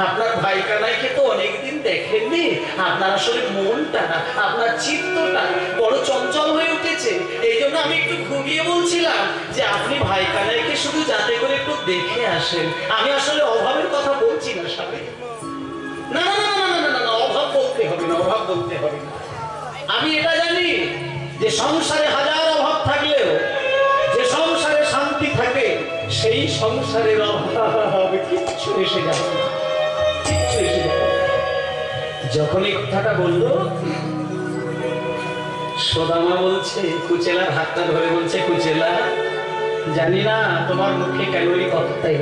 আপনার ভাই কানাইকে তো অনেকদিন দেখেননি, আপনার আসলে মনটা, আপনার চিত্তটা বড় চঞ্চল হয়ে উঠেছে, এই জন্য আমি একটু ঘুরিয়ে বলছিলাম যে আপনি ভাই কানাইকে শুধু যাতে করে একটু দেখে আসেন। আমি আসলে অভাবের কথা বলছি না স্বামী, না না না না না না, অভাব বলতে হবে না, অভাব বলতে হবে না। আমি এটা জানি যে সংসারে হাজার অভাব থাকলেও যে সংসারে শান্তি থাকে, সেই সংসারের অভাব কিচ্ছু এসে যাবে না, কিচ্ছু এসে যাবে না। যখন এই কথাটা বললো, সুদামা বলছে, কুচেলার হাতটা ধরে বলছে, কুচেলা জানি না তোমার মুখে কেন এই কথাটাই,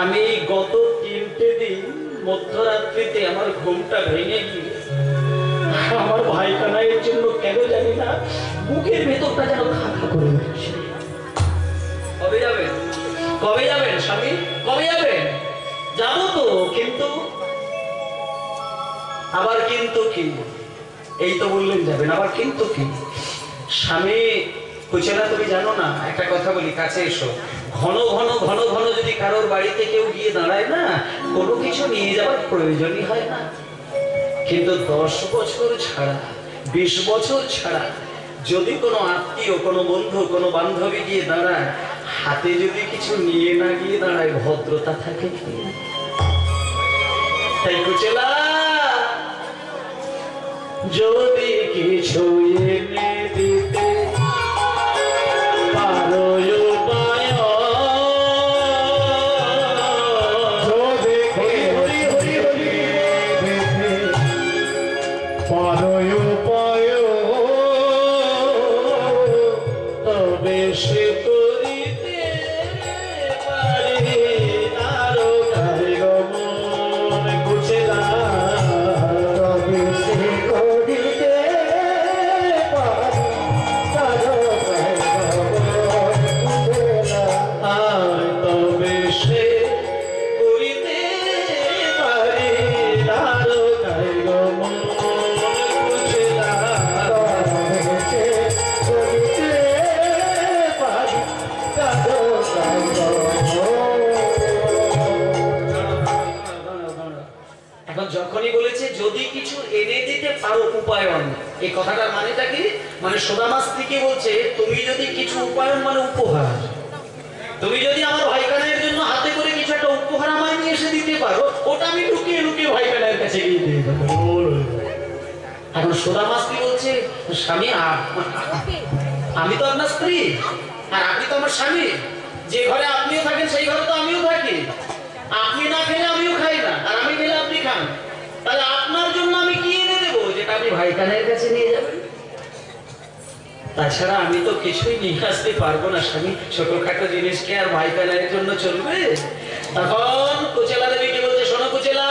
আমি গত 3টে দিন মধ্যরাত্রিতে আমার ঘুমটা ভেঙে গিয়ে আমার ভাই কানাইয়ের জন্য কেন জানি না বুকের ভেতরটা যেন খা খা করে উঠছে। কবে যাবেন, কবে যাবেন স্বামী, কবে যাবেন? যাবো তো, কিন্তু আবার কিন্তু কি, এই তো বললেন যাবেন, আবার কিন্তু কি? স্বামী কুচেলা তুমি জানো না, একটা কথা বলি, কাছে এসো। ঘন ঘন ঘন ঘন যদি কারোর বাড়িতে কেউ গিয়ে দাঁড়ায় না, কোনো কিছু নিয়ে যাওয়ার প্রয়োজনই হয় না। কিন্তু 10 বছর ছাড়া, 20 বছর ছাড়া যদি কোনো আত্মীয়, কোনো বন্ধু, কোনো বান্ধবী গিয়ে দাঁড়ায়, হাতে যদি কিছু নিয়ে না গিয়ে দাঁড়ায়, ভদ্রতা থাকে কি? তাই কুচেলা যদি কিছু এনে দিতে পারো, তবে সে করিতে এই কথাটার মানেটা কি? মানে সুদামা স্ত্রীকে বলছে তুমি যদি কিছু উপায়ন মানে উপহার, তুমি যদি আমার ভাই কানাইয়ের জন্য হাতে করে কিছু একটা উপহার আমায় নিয়ে এসে দিতে পারো, ওটা আমি লুকিয়ে লুকিয়ে ভাই কানাইয়ের কাছে গিয়ে দিয়ে দেবো। এখন সুদামা স্ত্রী বলছে স্বামী আমি তো আপনার স্ত্রী আর আপনি তো আমার স্বামী, যে ঘরে আপনিও থাকেন সেই ঘরে তো আমিও থাকি, আপনি না খেলে আমিও খাই না আর আমি খেলে আপনি খান, তাহলে আপনার জন্য আমি কি এনে দেবো যেটা আপনি ভাই কানাইয়ের কাছে নিয়ে যাবেন? তাছাড়া আমি তো কিছুই নিয়ে আসতে পারবো না স্বামী, ছোটখাটো জিনিসকে আর ভাই কানাইয়ের জন্য চলবে? তখন কুচেলা দেবীকে বলছে শোনো কুচেলা,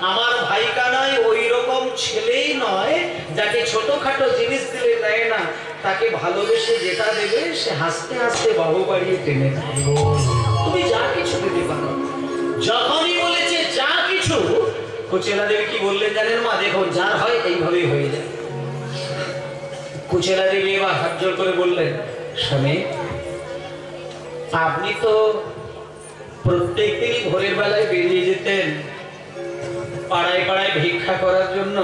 আমার ভাই কানাই ওই রকম ছেলেই নয় যাকে ছোটখাটো জিনিস দিলে নেয় না, তাকে ভালোবেসে যেটা দেবে সে হাসতে হাসতে বাহু বাড়িয়ে টেনে নেয়। তুমি যা কিছু দিতে পারো। যখনই বলেছে যা কিছু, কুচেলা দেবী কি বললেন জানেন মা? দেখো যার হয় এইভাবেই হয়ে যায়। কুচেলা দেবী এবার হাত জোর করে বললেন স্বামী আপনি তো প্রত্যেক দিনই ভোরের বেলায় বেরিয়ে যেতেন পাড়ায় পাড়ায় ভিক্ষা করার জন্য,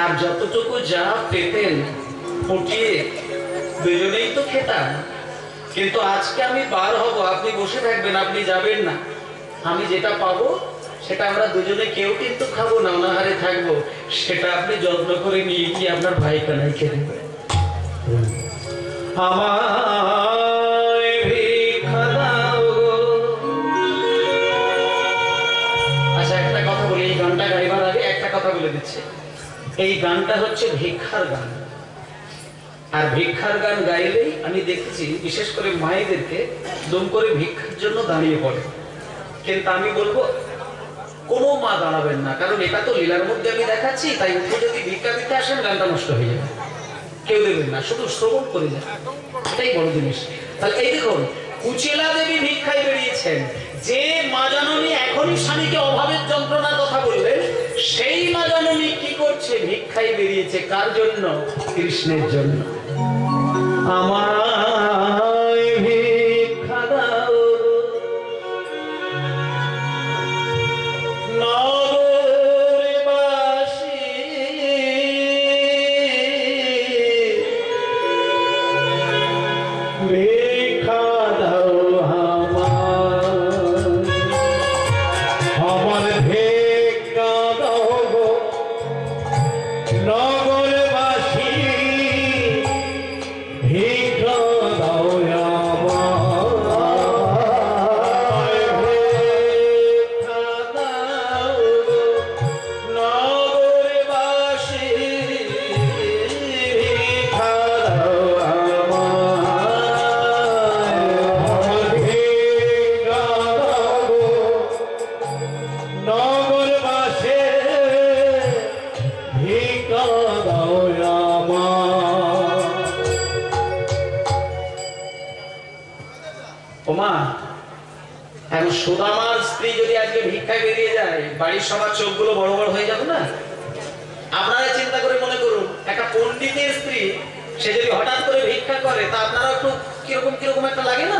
আর যতটুকু যা পেতেন ফুটিয়ে দুজনেই তো খেতাম, কিন্তু আজকে আমি বার হব, আপনি বসে থাকবেন, আপনি যাবেন না, আমি যেটা পাবো সেটা আমরা দুজনে কেউ কিন্তু খাবো না, অনাহারে থাকবো, সেটা আপনি যত্ন করে নিয়ে গিয়ে আপনার ভাই কানাইকে দেবেন। আমায় ভিক্ষা দাও গো। আচ্ছা একটা কথা বলি, এই গানটা গাইবার আগে একটা কথা বলে দিচ্ছে, এই গানটা হচ্ছে ভিক্ষার গান, আর ভিক্ষার গান গাইলেই আমি দেখেছি বিশেষ করে মায়েদেরকে দম করে ভিক্ষার জন্য দাঁড়িয়ে পড়ে, কিন্তু আমি বলবো কোনো মা দাঁড়াবেন না, কারণ এটা তো লীলার মধ্যে আমি দেখাচ্ছি, তাই উঠে যদি ভিক্ষা দিতে আসেন গানটা নষ্ট হয়ে যাবে, কেউ দেবেন না, শুধু শ্রবণ করে যান, এটাই বড় জিনিস। তাহলে এই দেখুন কুচেলা দেবী ভিক্ষায় বেরিয়েছেন, যে মা জননী এখনই স্বামীকে অভাবের যন্ত্রণার কথা বললেন, সেই মা জননী কি করছে? ভিক্ষায় বেরিয়েছে। কার জন্য? কৃষ্ণের জন্য। আমায় ভিক্ষা দাও নগরবাসী, ভিক্ষা দাও আমার ভিক্ষা দাও গো নগরবাসী, ভিক্ষা দাও সুদামার স্ত্রী যদি আজকে ভিক্ষায় বেরিয়ে যায়, বাড়ির সবার চোখগুলো বড় বড় হয়ে যাবে না? আপনারা চিন্তা করে মনে করুন, একটা পণ্ডিতের স্ত্রী সে যদি হঠাৎ করে ভিক্ষা করে, তা আপনারা একটু কিরকম কিরকম একটা লাগে না?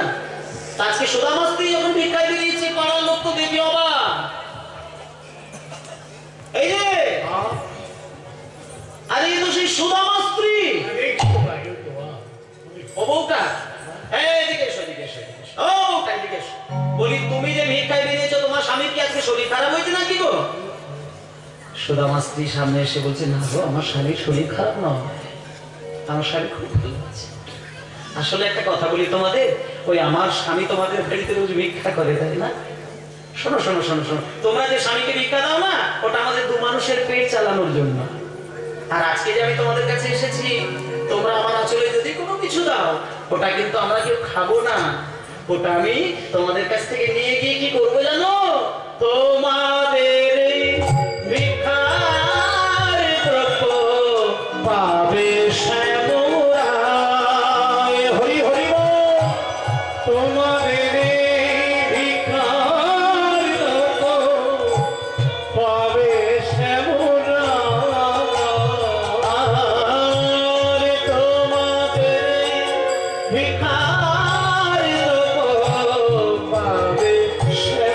আজকে সুদামার স্ত্রী যখন ভিক্ষায় বেরিয়েছে, পাড়ার লোক তো দেখি অবাক, এই যে আরে এ তো সেই সুদামার স্ত্রী। ও বউটা, এদিকে এসো, এদিকে এসো, ও বউটা এদিকে এসো। বলি তুমি যে ভিক্ষায় বেরিয়েছো, তোমার স্বামীর কি আজকে শরীর খারাপ হয়েছে নাকি গো? সুদামা স্ত্রী সামনে এসে বলছে না গো, আমার স্বামীর শরীর খারাপ নয়, আমার স্বামী খুব ভালো আছে। আসলে একটা কথা বলি তোমাদের, ওই আমার স্বামী তোমাদের বাড়িতে রোজ ভিক্ষা করে, তাই না? শোনো শোনো শোনো শোনো, তোমরা যে স্বামীকে ভিক্ষা দাও না, ওটা আমাদের দু মানুষের পেট চালানোর জন্য। আর আজকে যে আমি তোমাদের কাছে এসেছি, তোমরা আমার আঁচলে যদি কোনো কিছু দাও, ওটা কিন্তু আমরা কেউ খাবো না, ওটা আমি তোমাদের কাছ থেকে নিয়ে গিয়ে কি করবো জানো? তোমাদের ভিক্ষার দ্রব্য পাবে শ্যামরায়। হরি হরি বল। তোমাদের ভিক্ষার দ্রব্য পাবে শ্যামরায়, তোমাদের ভিক্ষার দ্রব্য পাবে শ্যামরায়।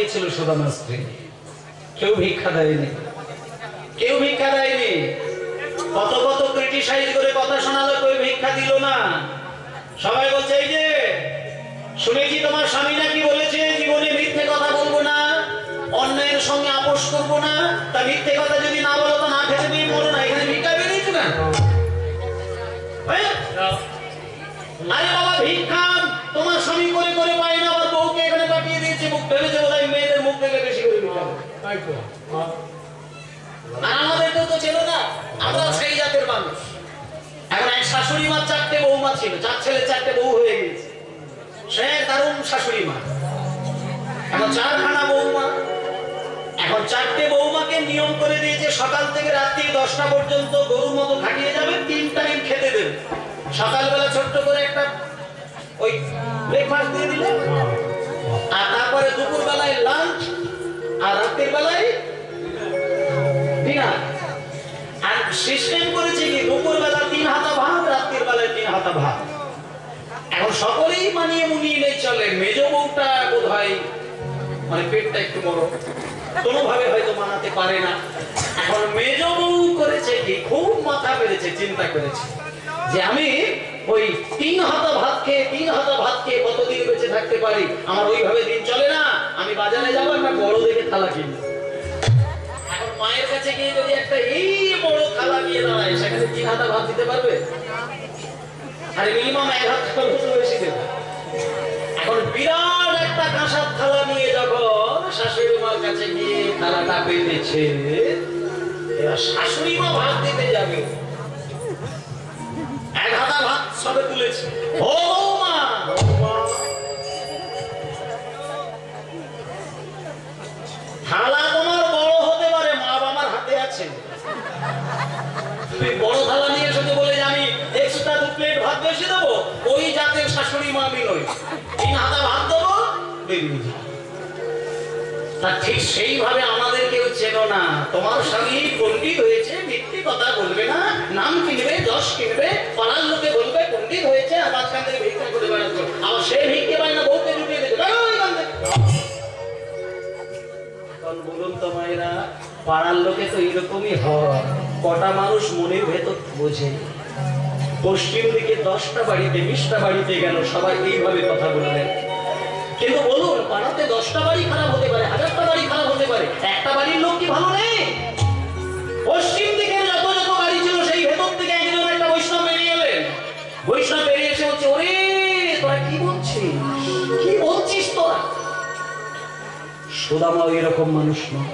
দিয়েছিল সুদামার স্ত্রী। কেউ ভিক্ষা দেয়নি, কেউ ভিক্ষা দেয়নি। কত কত ক্রিটিসাইজ করে কথা শোনালো, কেউ ভিক্ষা দিল না। সবাই বলছে এই যে শুনেছি তোমার স্বামী নাকি বলেছে জীবনে মিথ্যে কথা বলবো না, অন্যায়ের সঙ্গে আপোষ করবো না। তা মিথ্যে কথা যদি না বলো তো না খেতে পেয়ে মরো না, এখানে ভিক্ষা বেরিয়েছো না? আরে বাবা ভিক্ষা তোমার স্বামী করে করে পায় না, আবার বউকে এখানে পাঠিয়ে দিয়েছে। মুখ ভেবেছে বোধহয় মেয়েদের মুখ থেকে বেশি করে ভিক্ষা। আর আমাদেরকেও তো ছিল না, আমরা সেই জাতের মানুষ। এখন এক শাশুড়ি মা, 4টে বৌমা ছিল, 4 ছেলে 4টে বউ হয়ে গেছে। সে দারুণ শাশুড়ি মা। এখন 4খানা বৌমা। এখন 4টে বৌমাকে নিয়ম করে দিয়েছে সকাল থেকে রাত্রি 10টা পর্যন্ত গরুর মতো খাটিয়ে যাবে, 3 টাইম খেতে দেবে। সকালবেলা ছোট্ট করে একটা ওই ব্রেকফাস্ট দিয়ে দিলে, আর তারপরে দুপুর বেলায় লাঞ্চ, আর রাতের বেলায় ডিনার। আর সিস্টেম করেছে কি দুপুর বেলা 3 হাতা ভাত, রাতের বেলায় 3 হাতা ভাত। এখন সকলেই মানিয়ে মুনিয়ে চলে। মেজ বউটা বোধ হয় মানে পেটটা একটু বড়, কোনোভাবে হয়তো মানাতে পারে না। এখন মেজ বউ করেছে কি খুব মাথা বেড়েছে, চিন্তা করেছে যে আমি ওই 3 হাতা ভাত খেয়ে কতদিন বেঁচে থাকতে পারি। আমার ওইভাবে দিন চলে না, আমি বাজারে যাবো একটা বড় দেখে থালা কিনবো। এখন মায়ের কাছে গিয়ে যদি একটা এই বড় থালা নিয়ে দাঁড়ায়, সেখানে 3 হাতা ভাত দিতে পারবে? আরে মিনিমাম 1 হাত বেশি দেবে। এখন বিরাট একটা কাঁসার থালা নিয়ে যখন শাশুড়ি মার কাছে গিয়ে থালাটা পেতেছে, এবার শাশুড়ি মা ভাত দিতে যাবে, 1 হাতা ভাত সবে তুলেছে। ও মা, থালা তোমার বড় হতে পারে, মা বাবার হাতে আছে। তুমি বড় থালা নিয়ে এসে বলে যে আমি এক্সট্রা 2 প্লেট ভাত বেশি দেবো, ওই জাতের শাশুড়ি মা আমি নই। 3 হাতা ভাত দেবো, বেরিয়ে যাও। তা ঠিক সেইভাবে আমাদের কেউ চেনো না। তোমার স্বামী পণ্ডিত হয়েছে, মিথ্যে কথা বলবে না, নাম কিনবে, যশ কিনবে, পাড়ার লোকে বলবে পণ্ডিত হয়েছে, আর মাঝখান থেকে ভিক্ষা করে বেড়াচ্ছে। আবার সে ভিক্ষে পায় না, বউকে ঢুকিয়ে দেবে। বলুন তো মায়েরা, পাড়ার লোকে তো এরকমই হয়। কটা মানুষ মনের ভেতর বোঝে। পশ্চিম দিকে 10টা বাড়িতে 20টা বাড়িতে গেল, সবাই এইভাবে কথা বললেন। কিন্তু বলুন, পাড়াতে 10টা বাড়ি খারাপ হতে পারে, 1000টা বাড়ি খারাপ হতে পারে, একটা বাড়ির লোক কি ভালো নেই? পশ্চিম দিকে যত যত বাড়ি ছিল, সেই ভেতর থেকে একজন একটা বৈষ্ণব বেরিয়ে এলেন। বৈষ্ণব বেরিয়ে এসে বলছে, ওরে তোরা কি বলছিস, কি বলছিস তোরা? সুদামা এরকম মানুষ নয়।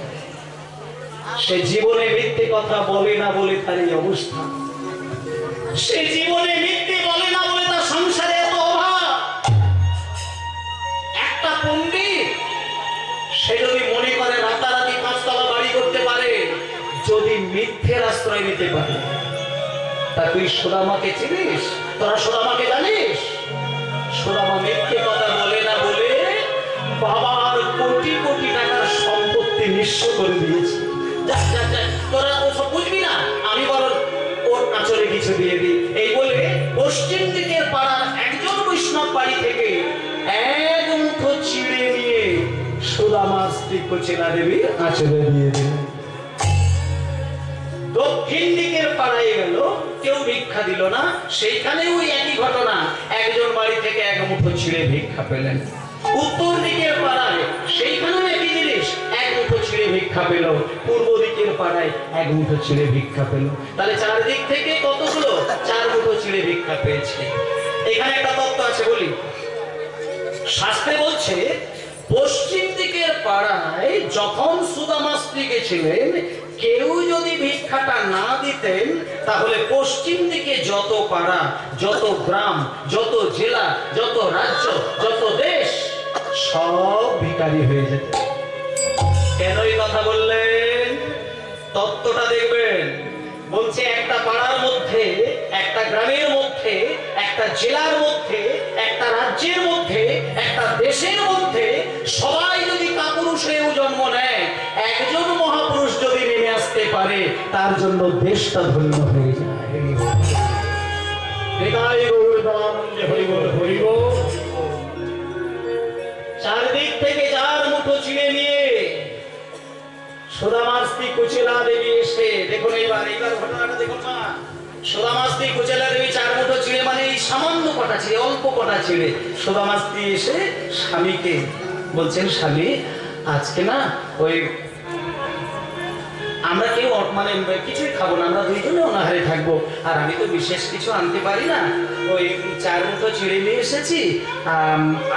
সে জীবনে মিথ্যে কথা বলে না বলে তার এই অবস্থা। সে জীবনে মিথ্যে বলে না বলে তার সংসারে এত অভাব। একটা পণ্ডিত সে যদি মনে করে রাতারাতি 5 তলা বাড়ি করতে পারে, যদি মিথ্যের আশ্রয় নিতে পারে। তা তুই সুদামাকে চিনিস? তোরা সুদামাকে জানিস? সুদামা মিথ্যে কথা বলে না বলে বাবার কোটি কোটি টাকার সম্পত্তি নিঃস্ব করে দিয়েছে। তোরা ওসব বুঝবি না, আমি বরং ওর আঁচলে কিছু দিয়ে দিই। এই বলে পশ্চিম দিকের পাড়ার একজন বৈষ্ণব বাড়ি থেকে 1 মুঠো চিড়ে নিয়ে সুদামার স্ত্রী কোচেলা দেবীর আঁচলে দিয়ে দিল। দক্ষিণ দিকের পাড়ায় গেল, কেউ ভিক্ষা দিল না। সেইখানে ওই একই ঘটনা, একজন বাড়ি থেকে 1 মুঠো চিড়ে ভিক্ষা পেলেন। উত্তর দিকের পাড়ায় সেইখানেও একই জিনিস, 1 মুঠো চিড়ে ভিক্ষা পেল। পূর্ব দিকের পাড়ায় 1 মুঠো চিড়ে ভিক্ষা পেল। তাহলে 4 দিক থেকে কতগুলো? 4 মুঠো চিড়ে ভিক্ষা পেয়েছে। এখানে একটা তত্ত্ব আছে বলি। শাস্ত্রে বলছে, পশ্চিম দিকের পাড়ায় যখন সুদামা স্ত্রী গেছিলেন, কেউ যদি ভিক্ষাটা না দিতেন, তাহলে পশ্চিম দিকে যত পাড়া, যত গ্রাম, যত জেলা, যত রাজ্য, যত দেশ, সব ভিখারি হয়ে যেত। কেন এই কথা বললেন? তত্ত্বটা দেখবেন। বলছে একটা পাড়ার মধ্যে, একটা গ্রামের মধ্যে, একটা জেলার মধ্যে, একটা রাজ্যের মধ্যে, একটা দেশের মধ্যে সবাই যদি কাপুরুষ হয়েও জন্ম নেয়, একজন মহাপুরুষ যদি নেমে আসতে পারে, তার জন্য দেশটা ধন্য হয়ে যায়। চারদিক থেকে 4 মুঠো চিড়ে নিয়ে সুদামার স্ত্রী কুচিলা দেবী এসে দেখুন, এইবার ঘটনাটা দেখুন মা। সুদামার স্ত্রী কুচিলা দেবী 4 মুঠো চিড়ে, মানে এই সামান্য কটা চিড়ে, অল্প কটা চিড়ে। সুদামার স্ত্রী এসে স্বামীকে বলছেন, স্বামী আজকে না ওই আমরা কেউ মানে কিছুই খাবো না, আমরা দুইজনে অনাহারে থাকবো, আর আমি তো বিশেষ কিছু আনতে পারি না, ওই 4 মুঠো চিড়ে নিয়ে এসেছি,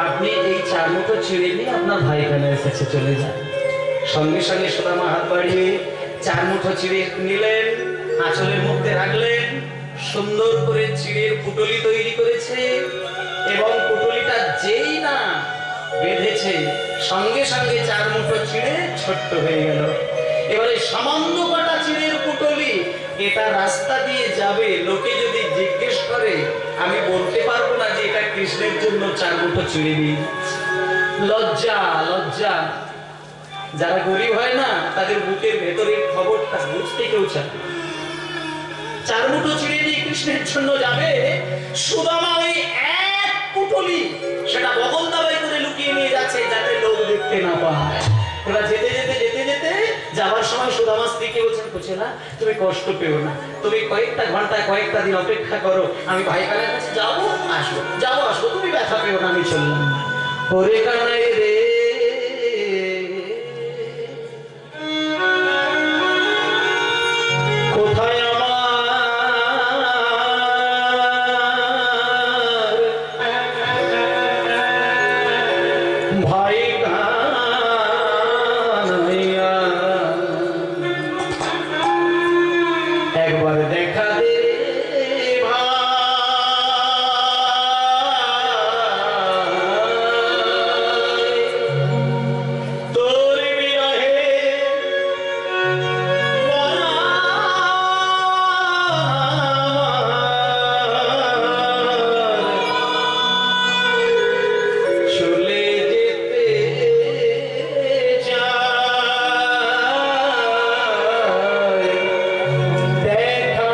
আপনি এই 4 মুঠো চিড়ে নিয়ে আপনার ভাই এখানে এসেছে, চলে যান। সঙ্গে সঙ্গে সুদামা হাত বাড়িয়ে 4 মুঠো চিড়ে নিলেন, আঁচলের মধ্যে রাখলেন, সুন্দর করে চিড়ের পুটলি তৈরি করেছে, এবং পুটলিটা যেই না বেঁধেছে সঙ্গে সঙ্গে 4 মুঠো চিড়ে ছোট্ট হয়ে গেল। এবারে সামান্য কটা চিড়ের পুটলি, এটা রাস্তা দিয়ে যাবে, লোকে যদি জিজ্ঞেস করে আমি বলতে পারবো না যে এটা কৃষ্ণের জন্য 4 মুঠো চিড়ে দিই। লজ্জা লজ্জা। যারা গরিব হয় না, তাদের বুকের ভেতরের খবরটা বুঝতে কেউ চায়। 4 মুঠো চিড়ে দিয়ে কৃষ্ণের জন্য যাবে, সুদামা ওই 1 পুটলি সেটা বগল দাবাই করে লুকিয়ে নিয়ে যাচ্ছে, যাতে লোক দেখতে না পায়। এবার যেতে যেতে যেতে যেতে যাবার সময় সুদামা স্ত্রীকে বলছেন, কুচিলা তুমি কষ্ট পেও না, তুমি কয়েকটা ঘন্টা কয়েকটা দিন অপেক্ষা করো, আমি ভাইকালের কাছে যাবো আসবো, যাবো আসবো, তুমি ব্যথা পেও না, আমি চললাম। ওরে কানাই রে, কোথায় ভাই কানাইয়া, একবার দেখা দে তোর বিরহে চলে যেতে চাই, দেখা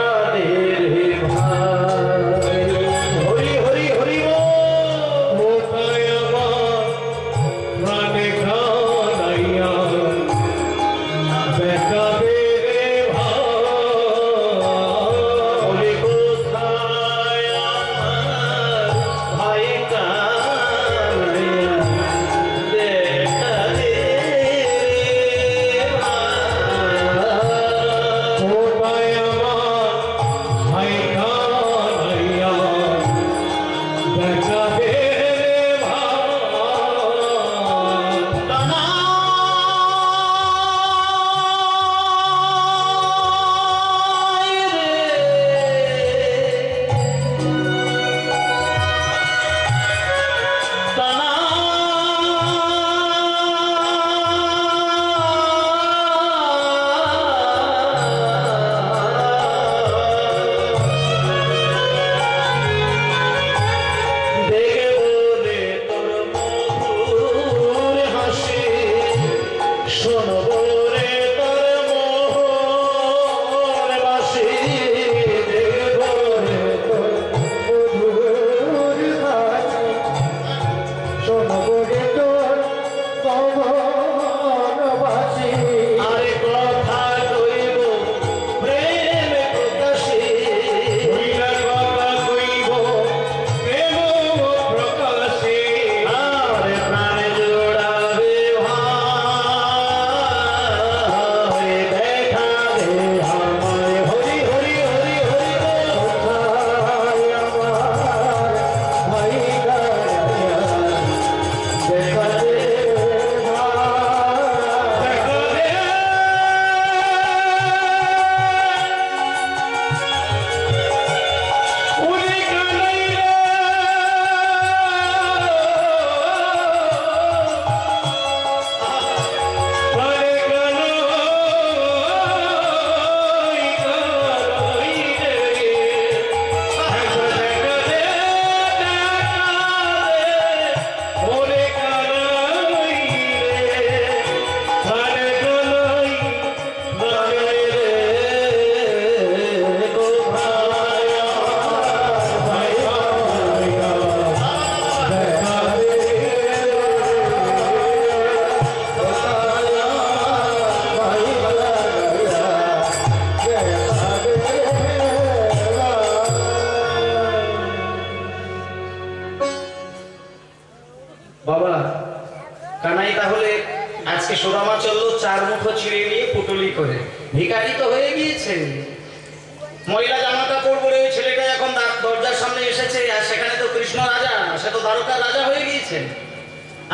সুদামা চললো 4 মুঠো চিড়ে নিয়ে পুটুলি করে। ভিখারি তো হয়ে গিয়েছে, মহিলা জামা কাপড় পরে ওই ছেলেটা এখন দরজার সামনে এসেছে, আর সেখানে তো কৃষ্ণ রাজা, সে তো দ্বারকার রাজা হয়ে গিয়েছে,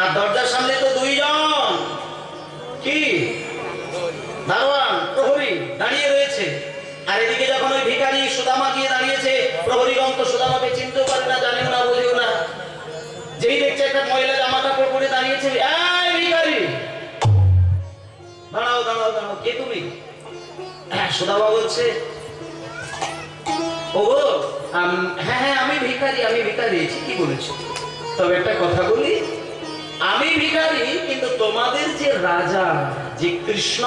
আর দরজার সামনে তো 2 জন কি দারোয়ান প্রহরী দাঁড়িয়ে রয়েছে। আর এদিকে যখন ওই ভিখারি সুদামা গিয়ে দাঁড়িয়েছে, প্রহরীগণ তো সুদামাকে চিনতেও পারে না, জানেও না, বোঝেও না। যেই দেখছে একটা মহিলা জামা কাপড় পরে দাঁড়িয়েছে, এই ভিখারি দাঁড়াও দাঁড়াও দাঁড়াও, কে তুমি? সুদামা বলছে, ওগো হ্যাঁ হ্যাঁ আমি ভিখারি, ঠিকই বলেছো। তবে একটা কথা বলি, আমি ভিখারি, কিন্তু তোমাদের যে রাজা, যে কৃষ্ণ,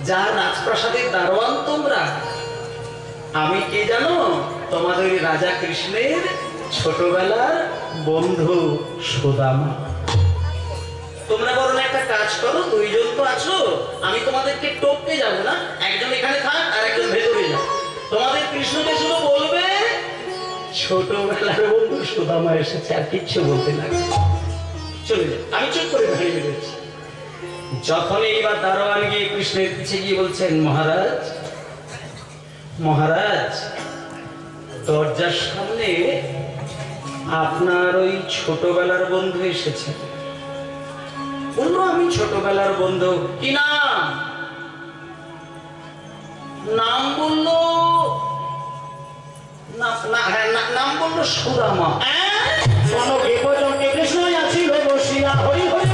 যার রাজপ্রাসাদের দারোয়ান তোমরা, আমি কে জানো? তোমাদের রাজা কৃষ্ণের ছোটবেলার বন্ধু সুদামা। তোমরা বরং একটা কাজ করো, 2 জন তো আছো, আমি তোমাদেরকে টপকে যাবো না, একজন এখানে থাক আর একজন ভেতরে যাও। তোমাদের কৃষ্ণকে শুধু বলবে ছোটবেলার বন্ধু সুদামা এসেছে, আর কিচ্ছু বলতে লাগে, চলে যাও। আমি চুপ করে দাঁড়িয়ে রয়েছি। যখন এইবার দারোয়ান গিয়ে কৃষ্ণের পিছে গিয়ে বলছেন, মহারাজ মহারাজ, দরজার সামনে আপনার ওই ছোটবেলার বন্ধু এসেছে। বললো, আমি ছোটবেলার বন্ধু, কি নাম? নাম বললো নাম বললো সুদামা। কনকে পর্যন্ত কৃষ্ণ আছিল বসিয়া, হরি হরি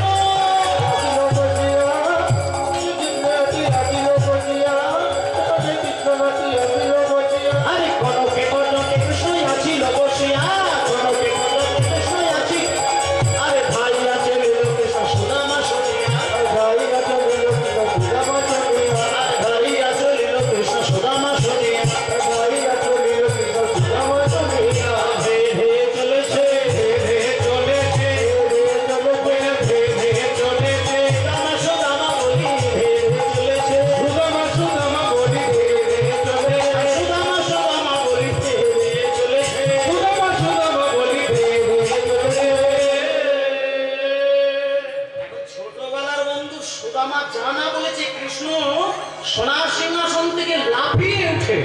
সোনার সিংহাসন থেকে লাফিয়ে উঠে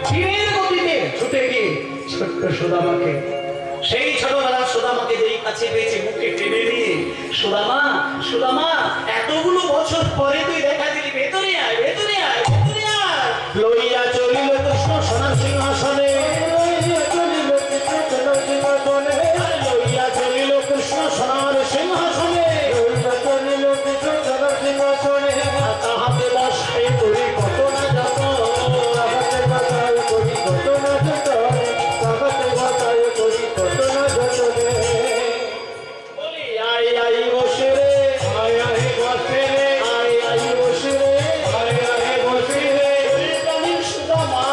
তীরের গতিতে ছুটে গিয়ে ছোট্ট সুদামাকে, সেই ছোটবেলার সুদামাকে যেই কাছে পেয়েছে, মুখে টেনে নিয়ে, সুদামা সুদামা, এতগুলো বছর পরে তুই দেখা দিলি, ভেতরে আয় ভেতরে আয় ভেতরে আয়। লইয়া চলিল কৃষ্ণ সোনার সিংহাসনে, লইয়া চলিল কৃষ্ণ সোনার সিংহাসনে, তাহাতে বসে করি কত না যত, তাহাতে বাতায় করি কত না যত, তাহাতে বাতায় করি কত না যত। বলি আই আই বসে রে, আই আই বসে রে, আই আই বসে রে, আই আই বসে রে, প্রাণী সুদামা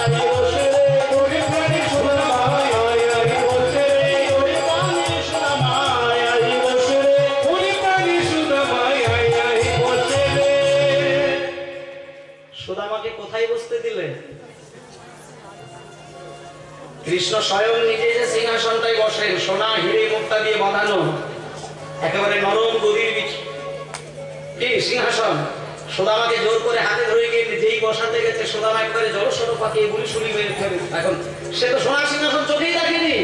আই বসে রে, তোরে প্রাণী সুদামা আই আই বসে রে, তোরে প্রাণী সুদামা আই বসে রে, তোরে প্রাণী সুদামা আই আই বসে রে। সুদামাকে কোথায় বসতে দিলে? কৃষ্ণ স্বয়ং নিজে যে সিংহাসনটাই বসেন, সোনা হিরে মুক্তা দিয়ে বাঁধানো, একেবারে নরম গদির কি সিংহাসন, সুদামাকে জোর করে হাতে ধরে গিয়ে যেই বসাতে গেছে, সুদামা একবারে জলসর পাকিয়ে গুলি শুলি বের করে। এখন সে তো সোনার সিংহাসন চোখেই দেখেনি,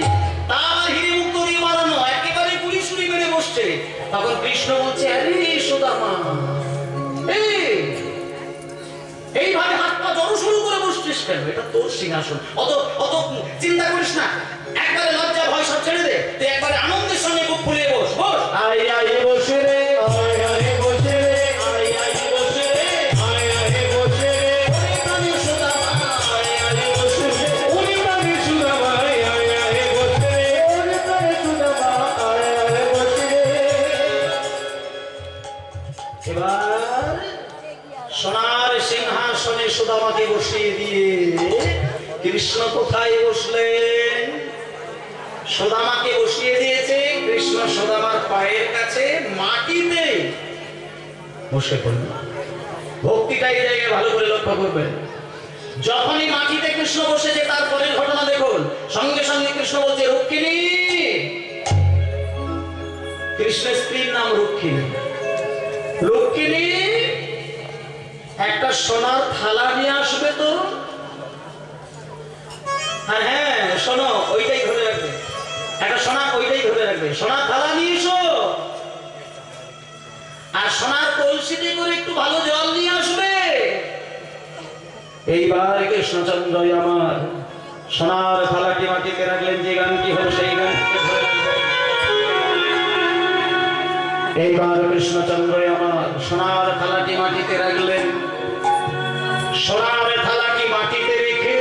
তার হিরে মুক্ত দিয়ে বাঁধানো, একেবারে গুলি শুলি মেরে বসছে। তখন কৃষ্ণ বলছে, আরে সুদামা, এইভাবে হাত পা জড়ো শুরু করে বসছিস কেন? এটা তোর সিংহাসন, অত অত চিন্তা করিস না, একবারে লজ্জা ভয় সব ছেড়ে দে, তুই একবারে আনন্দের সঙ্গে বুক ফুলিয়ে বস, বস। আই আই বসে রে, আই আই বসে রে, আই আই বসে রে, আই আই বসে রে, ওরে প্রাণী সুদামা আই আই বসে রে, ওরে প্রাণী সুদামা আই আই বসে রে, ওরে প্রাণী সুদামা আই আই বসে রে। এবার সোনার সিংহাসনে সুদামাকে বসিয়ে দিয়ে কৃষ্ণ কোথায় বসলেন? সুদামাকে বসিয়ে দিয়েছে কৃষ্ণ সুদামার পায়ের কাছে মাটিতে বসে পড়ল। ভক্তিটা এই জায়গায় ভালো করে লক্ষ্য করবেন। যখনই মাটিতে কৃষ্ণ বসেছে, তারপরের ঘটনা দেখুন, সঙ্গে সঙ্গে কৃষ্ণ বলছে, রুক্মিণী। কৃষ্ণের স্ত্রীর নাম রুক্মিণী। লক্ষ্মী একটা সোনার থালা নিয়ে আসবে তো। হ্যাঁ হ্যাঁ শোনো, ওইটাই ধরে রাখবে, একটা ওইটাই ধরে রাখবে, সোনার থালা নিয়ে এসো। আর সোনার কলসিতে করে একটু ভালো জল নিয়ে আসবে। এইবার কৃষ্ণচন্দ্র আমার সোনার থালাটি মাটিতে রাখলেন, যে গানটি হল সেই গানটিকে ধরে রাখবেন। এইবার কৃষ্ণচন্দ্র আমার সোনার থালাটি মাটিতে রাখলেন। সোনার থালাটি মাটিতে রেখে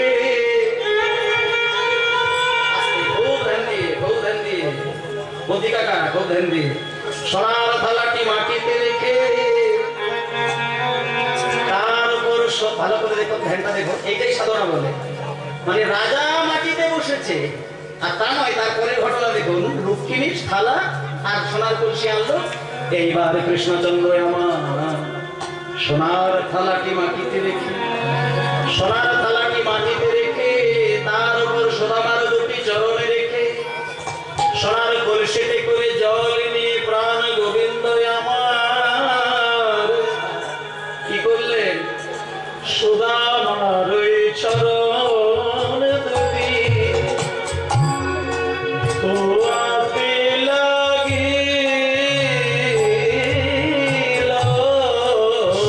সোনার থালাটি মাটিতে রেখে তার উপর ভালো করে দেখো, ধ্যানটা দেখো, এইটাই সাধনা বলে। মানে রাজা মাটিতে বসেছে, আর তা নয়, তারপরে ঘটনা দেখুন, রুক্মিণীর থালা আর সোনার কলসি আনলো। এইবার কৃষ্ণচন্দ্র আমার সোনার থালাটি মাটিতে রেখে, সোনার থালাটি মাটিতে রেখে তার উপর সুদামার দুটি চরণে রেখে সোনার কলসিতে করে জল নিয়ে প্রাণ গোবিন্দ আমার কি করলেন, সুদামার ওই চরণ দুটি ধোয়াতে লাগিল।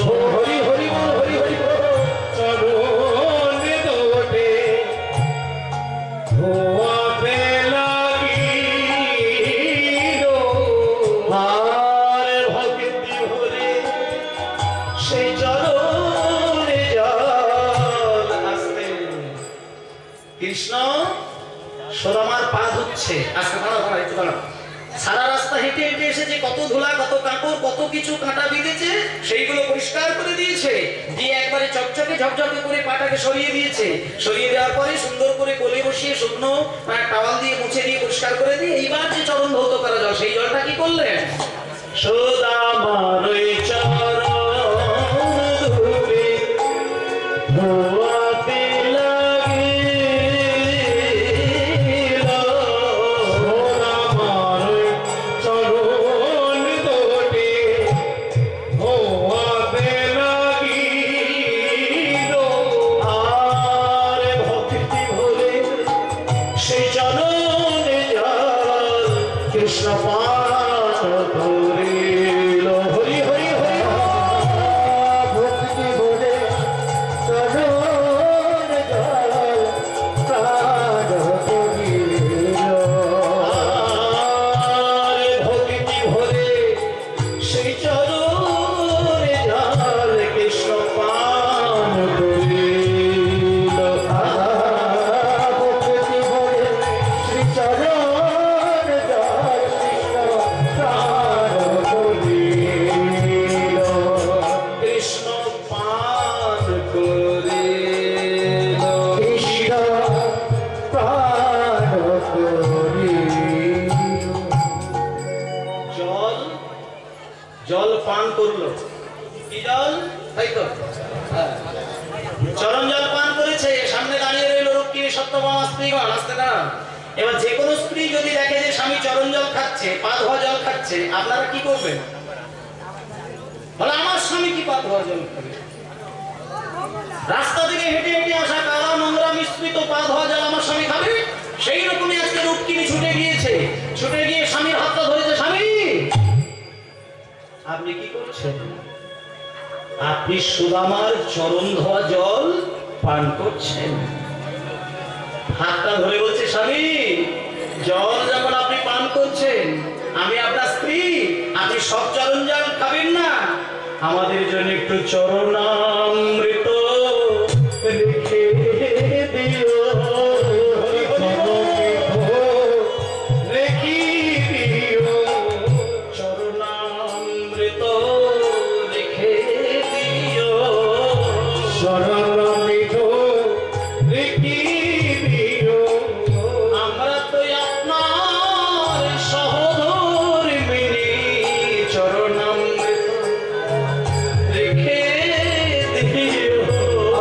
হরি হরি বল, হরি হরি বল। চরণ দুটি ধোয়াতে লাগিল, আর ভক্তি ভরে সেই চরণে জল আসতে। কৃষ্ণ সুদামার পা ধুচ্ছে, আজকে দাঁড়া একটু দাঁড়া। সারা রাস্তা হেঁটে হেঁটে এসেছে, কত ধুলা, কত কাঁকড়, কত কিছু কাঁটা বিঁধেছে, সেইগুলো পরিষ্কার করে দিয়েছে, দিয়ে একবারে চকচকে ঝকঝকে করে পাটাকে সরিয়ে দিয়েছে। সরিয়ে দেওয়ার পরে সুন্দর করে কোলে বসিয়ে শুকনো টাওয়াল দিয়ে মুছে দিয়ে পরিষ্কার করে দিয়ে এইবার যে চরণ ধৌত করা জল, সেই জলটা কি করলেন, সুদামার ওই চরণ ধুলে ধোয়াতে লাগিল। সুদামার ওই চরণ দুটি ধোয়াতে লাগিল, আর ভক্তি ভরে সেই চরণে জল কৃষ্ণ পান করিল। হরি হরি হরি, ভক্তি ভরে চরণে জল প্রাণ করিল, আর ভক্তি ভরে সেই চরণে জল কৃষ্ণ পান করিল। ভক্তি ভরে শ্রী চরণে জল কৃষ্ণ প্রাণ করিল, কৃষ্ণ পান করিল, কৃষ্ণ প্রাণ করিল। জল জল পান করলো, কি জল, তাই তো, হ্যাঁ, চরণ জল পান করেছে। সামনে দাঁড়িয়ে রইল রুক্মিণী সত্যভামা স্ত্রীগণ, আসতে না। এবার যে কোনো স্ত্রী যদি দেখে যে স্বামী চরণ জল খাচ্ছে, পা ধোয়া জল খাচ্ছে, আপনারা কি করবেন, বলে আমার স্বামী কি পা ধোয়া জল খাবে? রাস্তা থেকে হেঁটে হেঁটে আসা কালা নোংরা মিশ্রিত পা ধোয়া জল আমার স্বামী খাবে? সেই রকমই আজকে রুক্মিণী ছুটে গিয়েছে, ছুটে গিয়ে স্বামীর হাতটা ধরেছে, স্বামী আপনি কি করছেন? আপনি সুদামার চরণ ধোয়া জল পান করছেন। হাতটা ধরে বলছে, স্বামী জল যখন আপনি পান করছেন, আমি আপনার স্ত্রী, আপনি সব চরণ জল খাবেন না, আমাদের জন্য একটু চরণামৃত রেখে দিও, রেখে দিও, চরণামৃত রেখে দিও, চরণামৃত রেখে দিও। আমরা তো আপনার সহধর্মিণী, চরণামৃত রেখে দিও।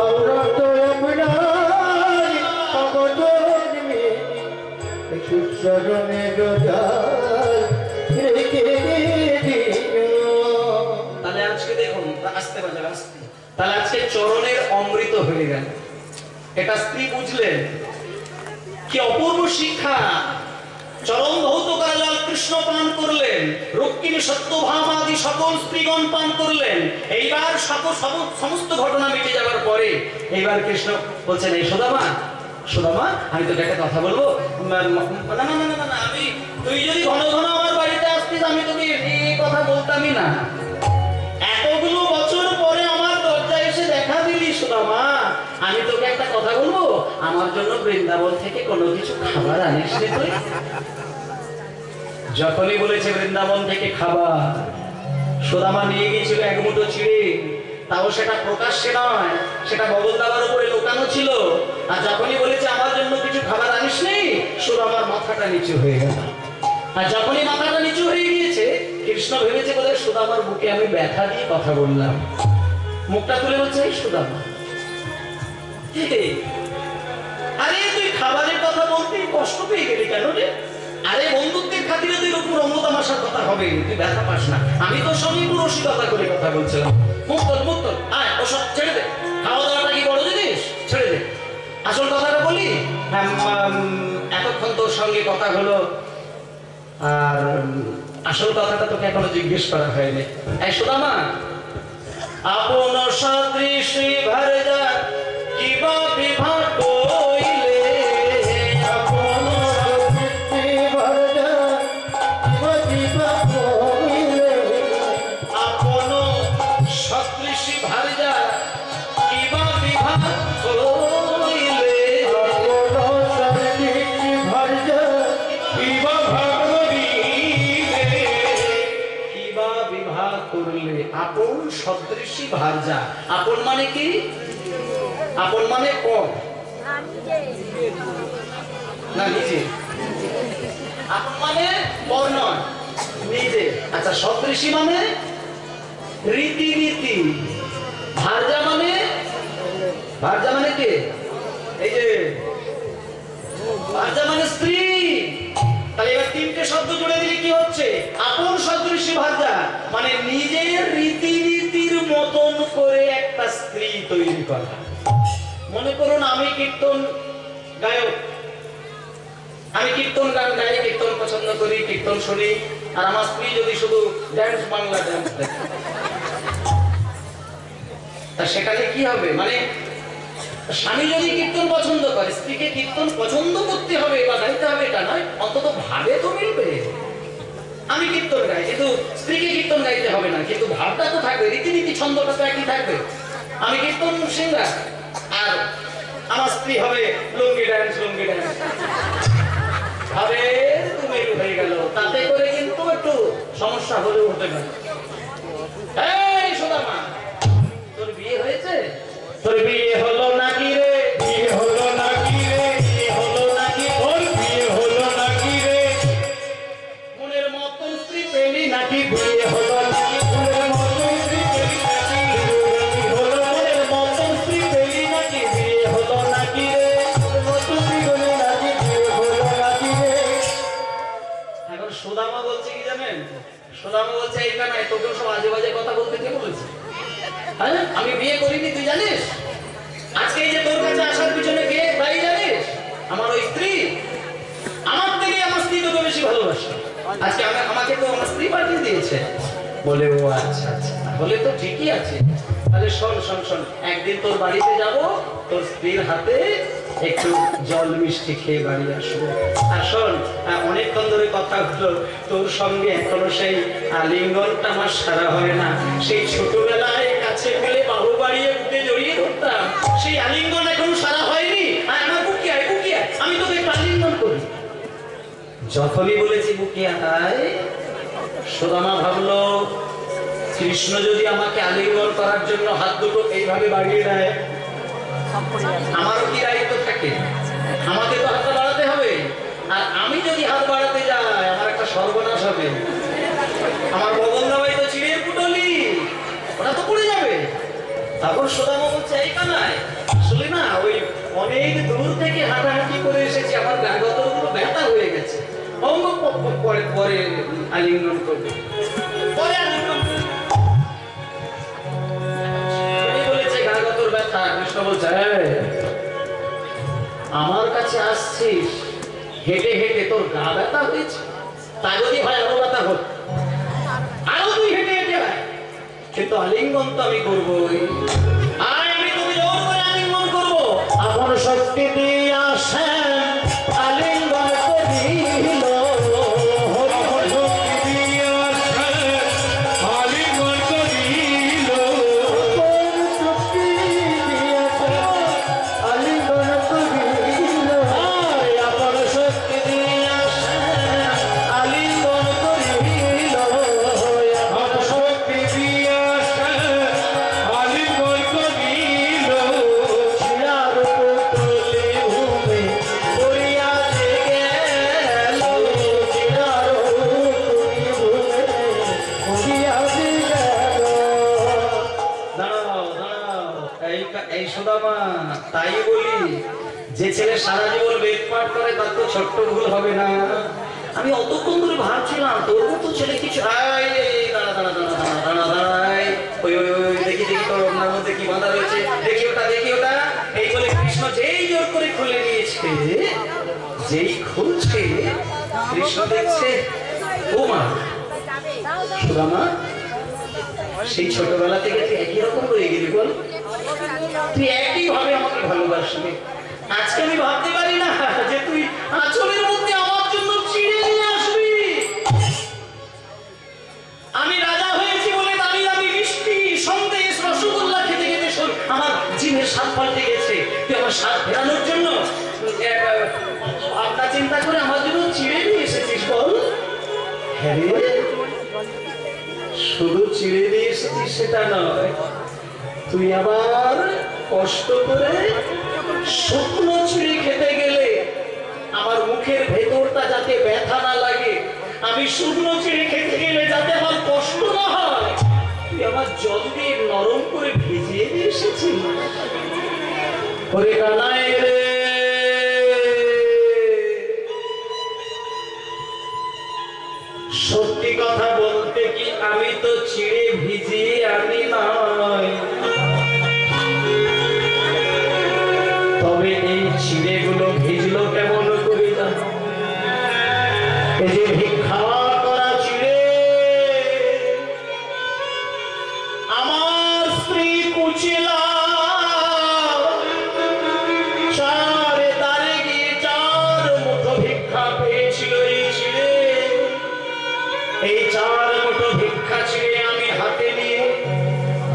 আমরা তো আপনার সহধর্মিণী, চরণে জল রেখে দিও। তাহলে বিবাহিত হয়ে গেল। এটা স্ত্রী বুঝলেন, কি অপূর্ব শিক্ষা। চরম ধৌত করা জল কৃষ্ণ পান করলেন, রুক্মিণী সত্যভামাদি সকল স্ত্রীগণ পান করলেন। এইবার সমস্ত ঘটনা মিটে যাওয়ার পরে এইবার কৃষ্ণ বলছেন, এই সুদামা, সুদামা আমি তোকে একটা কথা বলবো। না না না না না, আমি তুই যদি ঘন ঘন আমার বাড়িতে আসতিস আমি তোকে এই কথা বলতামই না। এতগুলো বছর পরে আমার দরজায় এসে দেখা দিলি সুদামা, আমি তোকে একটা কথা বলবো, আমার জন্য বৃন্দাবন থেকে কোনো কিছু খাবার আনিস নি তুই? যখনই বলেছে বৃন্দাবন থেকে খাবার, সুদামা নিয়ে গিয়েছিল এক মুঠো চিড়ে, তাও সেটা প্রকাশ্যে নয়, সেটা বগল দাবার উপরে লুকানো ছিল। আর যখনই বলেছে আমার জন্য কিছু খাবার আনিস নি, সুদামার মাথাটা নিচু হয়ে গেল। আর যখনই মাথাটা নিচু হয়ে গিয়েছে, কৃষ্ণ ভেবেছে বলে সুদামার বুকে আমি ব্যথা দিয়ে কথা বললাম। মুখটা তুলে বলছে, এই সুদামা, আরে তুই খাবারের কথা বলতে কষ্ট পেয়ে গেলি কেন রে? আরে বন্ধুত্বের খাতিরে তুই ওরকম রঙ্গ তামাশার কথা হবে, তুই ব্যথা পাস না। আমি তো সবই রসিকতা করে কথা বলছিলাম। মুখ তোল, আয় ওসব ছেড়ে দে, খাওয়া দাওয়াটা কি বড় জিনিস, ছেড়ে দে। আসল কথাটা বলি, এতক্ষণ তোর সঙ্গে কথা হলো, আর আসল কথাটা তোকে এখনো জিজ্ঞেস করা হয়নি। এই সুদামা, আপন সদৃশী ভরজা কিবা বিভা কইলে, আপন সদৃশী ভরজা কিবা বিভা কইলে, আপন সদৃশী ভরজা কিবা বিভা কইলে, আপন সদৃশী ভরজা কিবা করলে, আপন সদৃশী ভার্যা। আপন মানে কি? আপন মানে কম না নিজে, আপন মানে পর নয়, নিজে। আচ্ছা, সদৃশী মানে রীতিনীতি, ভার্যা মানে, ভার্যা মানে কে? এই যে ভার্যা মানে স্ত্রী। তাহলে এবার তিনটে শব্দ জুড়ে দিলে কি হচ্ছে? আপন সদৃশী ভার্যা মানে নিজের রীতিনীতির মতন করে একটা স্ত্রী তৈরি করা। মনে করুন আমি কীর্তন গায়ক, আমি কীর্তন গান গাই, কীর্তন পছন্দ করি, কীর্তন শুনি, আর আমার স্ত্রী যদি শুধু ড্যান্স, বাংলা ড্যান্স দেখে, তা সেখানে কি হবে? মানে স্বামী যদি কীর্তন পছন্দ করে, স্ত্রীকে কীর্তন পছন্দ করতে হবে বা গাইতে হবে এটা নয়, অন্তত ভাবে তো মিলবে। আমি কীর্তন গাই, কিন্তু স্ত্রীকে কীর্তন গাইতে হবে না, কিন্তু ভাবটা তো থাকবে, রীতিনীতি ছন্দটা তো একই থাকবে। আমি কীর্তন সিঙ্গার আর আমার স্ত্রী হবে লুঙ্গি ড্যান্স, লুঙ্গি ড্যান্স, ভাবে তুমি হয়ে গেল। তাতে করে কিন্তু একটু সমস্যা হলেও হতে পারে। এই সুদামা, তোর বিয়ে হয়েছে? তোর বিয়ে হলো নাকি রে? বিয়ে হলো নাকি রে? বিয়ে হলো নাকি? তোর বিয়ে হলো নাকি রে? মনের মতন স্ত্রী পেলি নাকি? বিয়ে হলো নাকি? মনের মতন স্ত্রী পেলি নাকি? হলো মনের মতন স্ত্রী পেলি নাকি? বিয়ে হলো নাকি রে? মতন স্ত্রী পেলি নাকি? বিয়ে হলো নাকি রে? এখন সুদামা বলছে কি জানেন? সুদামা বলছে, এইটা নাই, তোকে সব আজে বাজে কথা বলতে কে বলেছে? হ্যাঁ, আমি বিয়ে করিনি, তুই জানিস? আজকে এই যে তোর কাছে আসার পিছনে কে দায়ী জানিস? আমার ওই স্ত্রী। আমার থেকে আমার স্ত্রী তোকে বেশি ভালোবাসে। আজকে আমাকে তো আমার স্ত্রী পাঠিয়ে দিয়েছে। বলে, ও আচ্ছা আচ্ছা, বলে তো ঠিকই আছে। তাহলে শোন শোন শোন, একদিন তোর বাড়িতে যাব, তোর স্ত্রীর হাতে একটু জল মিষ্টি খেয়ে বাড়ি আসবো। আর শোন, অনেকক্ষণ ধরে কথা হলো, তোর সঙ্গে এখনো সেই আলিঙ্গনটা আমার সারা হয় না। সেই ছোটবেলায় কাছে পেলে বাহু বাড়িয়ে বুকে জড়িয়ে ধরতাম, সেই আলিঙ্গন এখনো সারা হয়নি। আর আমার বুকে আয়, বুকে আয়, আমি তোকে একটু আলিঙ্গন করি। যখনই বলেছি বুকে আয়, সুদামা ভাবলো, কৃষ্ণ যদি আমাকে আলিঙ্গন করার জন্য হাত দুটো এইভাবে বাড়িয়ে দেয়, আমারও কি দায়িত্ব থাকে? আমাকে তো হাতটা বাড়াতে হবে। আর আমি যদি হাত বাড়াতে যাই, আমার একটা সর্বনাশ হবে। আমার বগলদাবাই তো চিড়ের পুটলি, ওরা তো পড়ে যাবে। তারপর সুদামা বলছে, এই কানাই, শুনি না, ওই অনেক দূর থেকে হাঁটাহাঁটি করে এসেছি, আমার গাগতগুলো ব্যথা হয়ে গেছে, পরে পরে আলিঙ্গন করবে, পরে আলিঙ্গন বলেছে গাগতর ব্যথা। কৃষ্ণ বলছে, আমার কাছে আসছিস হেঁটে হেঁটে, তোর গা ব্যথা হয়েছে? তা যদি হয় আরো ব্যথা হোক, আরো তুই হেঁটে হেঁটে হয়, কিন্তু আলিঙ্গন তো আমি করবোই। আমি তোকে জোর করে আলিঙ্গন করবো। আপন শক্তি দিয়ে আসেন আলিঙ্গন করিল, তাই বলি যে ছেলে সারা জীবন বেদ পাঠ করে তার তো ছোট্ট ভুল হবে না। আমি অতক্ষণ ধরে ভাবছিলাম তোর মতো ছেলে কিছু দেখি দেখি তোর ওনার মধ্যে কি বাঁধা রয়েছে, দেখি ওটা দেখি ওটা। এই বলে কৃষ্ণ যেই জোর করে খুলে নিয়েছে, যেই খুলছে কৃষ্ণ দেখছে ও মা সুদামা, সেই ছোটবেলা থেকে তুই একই রকম রয়ে গেলি বল, তুই একই ভাবে আমাকে ভালোবাসবি। আজকে আমি ভাবতে পারি না যে তুই আঁচলের মধ্যে আমার জন্য চিড়ে নিয়ে আসবি। আমি রাজা হয়েছি বলে দামি দামি মিষ্টি সন্দেশ রসগোল্লা খেতে খেতে আমার জিভের স্বাদ পাল্টে গেছে। তুই আমার স্বাদ ফেরানোর জন্য ভাবনা চিন্তা করে আমার জন্য চিড়ে নিয়ে এসেছিস বল? হ্যাঁ, শুধু চিড়ে নিয়ে এসেছিস সেটা নয়, তুই আবার কষ্ট করে শুকনো চিড়ে খেতে গেলে আমার মুখের ভেতরটা যাতে ব্যথা না লাগে, আমি শুকনো চিড়ে খেতে গেলে যাতে আমার কষ্ট না হয়, তুই আমার জল দিয়ে নরম করে ভিজিয়ে দিয়ে এসেছিস। ওরে কানাই রে, সত্যি কথা বলতে কি আমি তো চিড়ে ভিজিয়ে আনি নয়, তবে এই চিড়েগুলো ভিজলো কেমন করে জানো? এই যে ভিক্ষা করা চিড়ে আমার স্ত্রী কুচিলা চারে তারে গিয়ে 4 মুঠো ভিক্ষা পেয়েছিল এই চিড়ে। এই 4 মুঠো ভিক্ষা চিড়ে আমি হাতে নিয়ে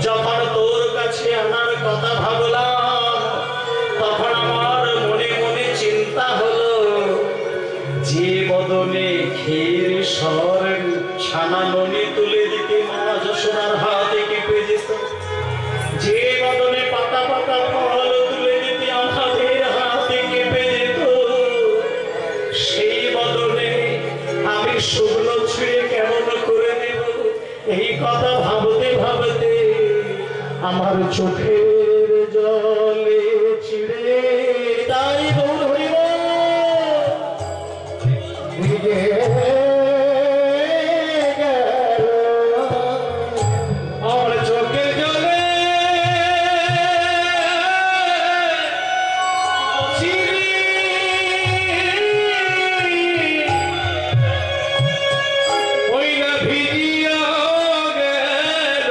যখন তোর কাছে আনার কথা ভাবলাম, তখন আমার মনে মনে চিন্তা হলো, যে বদনে ক্ষীর সর ছানা ননি তুলে দিতে মা যশোদার হাতে কেঁপে যেত, যে বদনে পাতা পাতা ফল তুলে দিতে আমাদের হাতে কেঁপে যেত, সেই বদনে আমি শুকনো ছুঁয়ে কেমন করে দেব? এই কথা ভাবতে ভাবতে আমার চোখের জলে চিড়ে তাই গৌর হইব ভিজে গেল, আমার চোখের জলে চিড়ে ওই না ভিজিয়া গেল,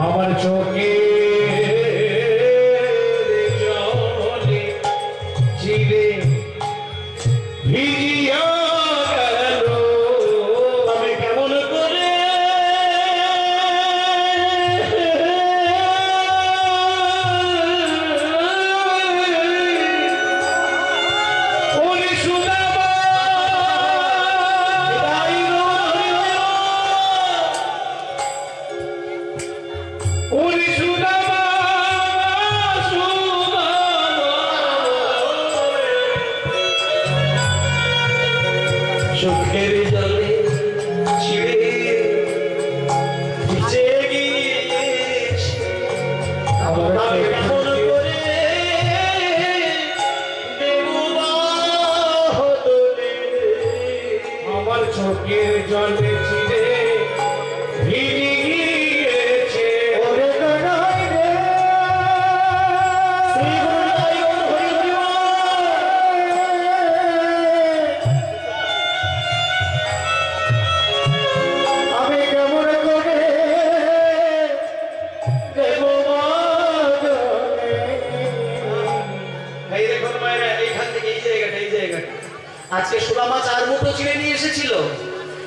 আমার চোখে জলে চিড়ে ভিজিয়া গেল, আমি কেমন করে ওরে সুদামা ওরে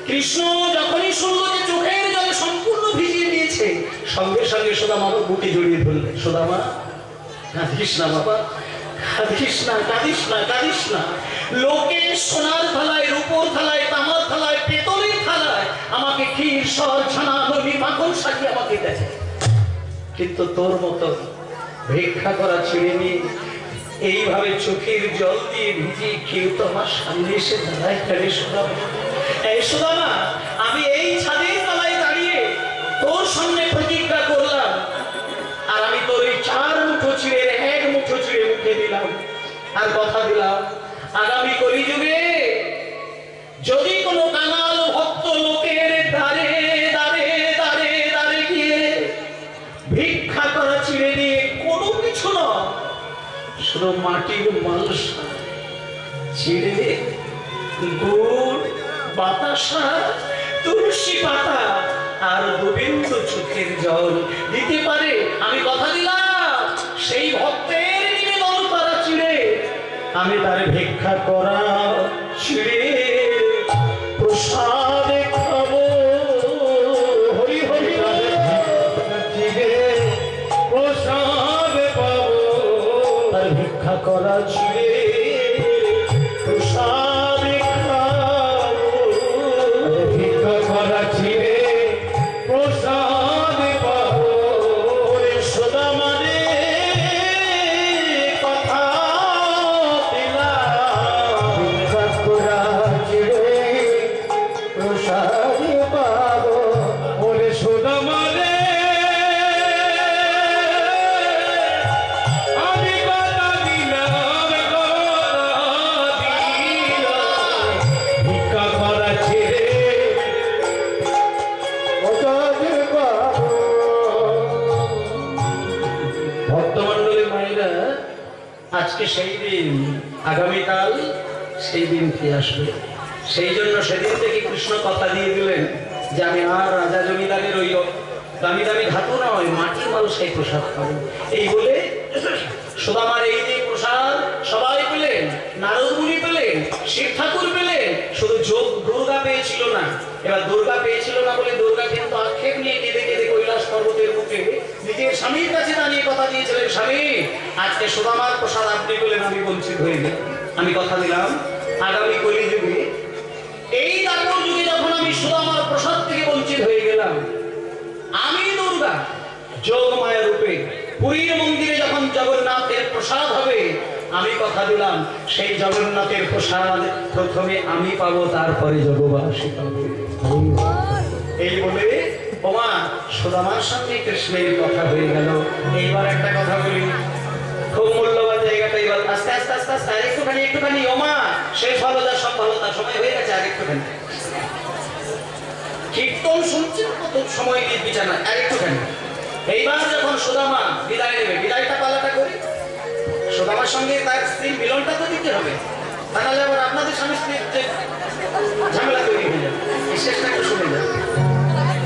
কৃষ্ণ যখনই শুনল যে চোখের জলে সম্পূর্ণ ভিজিয়ে দিয়েছে, সঙ্গে সঙ্গে সুদামাকে বুকে জড়িয়ে ধরলেন। সুদামা, কাঁদিস না বাবা, কাঁদিস না, কাঁদিস না, কাঁদিস না। লোকে সোনার থালায়, রূপোর থালায়, তামার থালায়, পেতলের থালায় আমাকে ক্ষীর, সর, ছানা, দই, মাখন সাজিয়ে আমাকে দেয়, কিন্তু তোর মতো ভিক্ষা করা ছেড়ে নিয়ে এইভাবে চোখের জল দিয়ে ভিজিয়ে কেউ তো আমার সামনে এসে দাঁড়ায় ফেলে। সুদামা, এই সুদামা, আমি এই ছাদের তলায় দাঁড়িয়ে তোর সামনে প্রতিজ্ঞা করলাম, আর আমি তোর এই 4 মুঠো চিড়ে 1 মুঠো চিড়ে মুখে দিলাম, আর কথা দিলাম আগামী কলিযুগে যদি কোনো কাঙাল ভক্ত লোকের দ্বারে দ্বারে দ্বারে দ্বারে গিয়ে ভিক্ষা করা চিড়ে দিয়ে কোনো কিছু নয়, শুধু মাটির মাংস, চিড়ে, গুড়, বাতাসা, তুলসী পাতা আর গোবিন্দ চোখের জল দিতে পারে, আমি কথা দিলাম সেই ভক্তের নিবেদন করা চিড়ে আমি তার ভিক্ষা করা চিড়ে প্রসাদে খাবো। হরি হরি চিড়ে প্রসাদে পাবো, তার ভিক্ষা করা চিড়ে প্রসাদে খাবো, ভিক্ষা করা চিড়ে প্রসাদে পাবো। সুদামা রে, কথা দিলাম, ভিক্ষা করা চিড়ে প্রসাদে পাবো। ওরে সুদামা রে, আমি কথা দিলাম, ভিক্ষা করা চিড়ে ভক্তমন্ডলী মায়েরা, আজকে সেই দিন, আগামীকাল সেই দিন ফিরে আসবে। সেই জন্য সেদিন থেকে কৃষ্ণ কথা দিয়ে দিলেন যে আমি আর রাজা জমিদারের ওই দামি দামি ধাতু নয়, মাটির মানুষের প্রসাদ খাবো। এই বলে সুদামার এই যে প্রসাদ সবাই পেলেন, নারদ মুনি পেলেন, শিব ঠাকুর পেলেন, শুধু দুর্গা পেয়েছিল না। এবার দুর্গা পেয়েছিল না বলে দুর্গা কিন্তু আক্ষেপ নিয়ে কেঁদে কেঁদে কৈলাস পর্বতের মুখে নিজের স্বামীর কাছে দাঁড়িয়ে কথা দিয়েছিলেন, স্বামী আজকে সুদামার প্রসাদ আপনি পেলেন, আমি বঞ্চিত হয়ে গেলাম। আমি কথা দিলাম আগামী কলিযুগে, এই দাপর যুগে যখন আমি সুদামার প্রসাদ থেকে বঞ্চিত হয়ে গেলাম, আমি দুর্গা যোগমায়া রূপে পুরীর মন্দিরে যখন জগন্নাথের প্রসাদ হবে, আমি কথা দিলাম সেই জগন্নাথের প্রসাদ প্রথমে আমি পাবো, তারপরে জগবাসী পাবে। এই বলে ওমা সুদামার সঙ্গে কৃষ্ণের কথা হয়ে গেল। এইবার একটা কথা বলি, খুব মূল্যবান জায়গাটা, এবার আস্তে আস্তে আস্তে আস্তে আরেকটুখানি একটুখানি, ওমা শেষ ভালো যা সব ভালো তার সময় হয়ে গেছে, আরেকটুখানি কীর্তন শুনছেন কত সময় দিয়ে বিছানা, আরেকটুখানি। এইবার যখন সুদামা বিদায় নেবে, বিদায়টা পালাটা করি, সুদামার সঙ্গে তার স্ত্রীর মিলনটা তো দিতে হবে, তা নাহলে আবার আপনাদের স্বামী স্ত্রীর যে ঝামেলা তৈরি হয়ে যাবে। এই শেষটা একটু শুনে যাবে।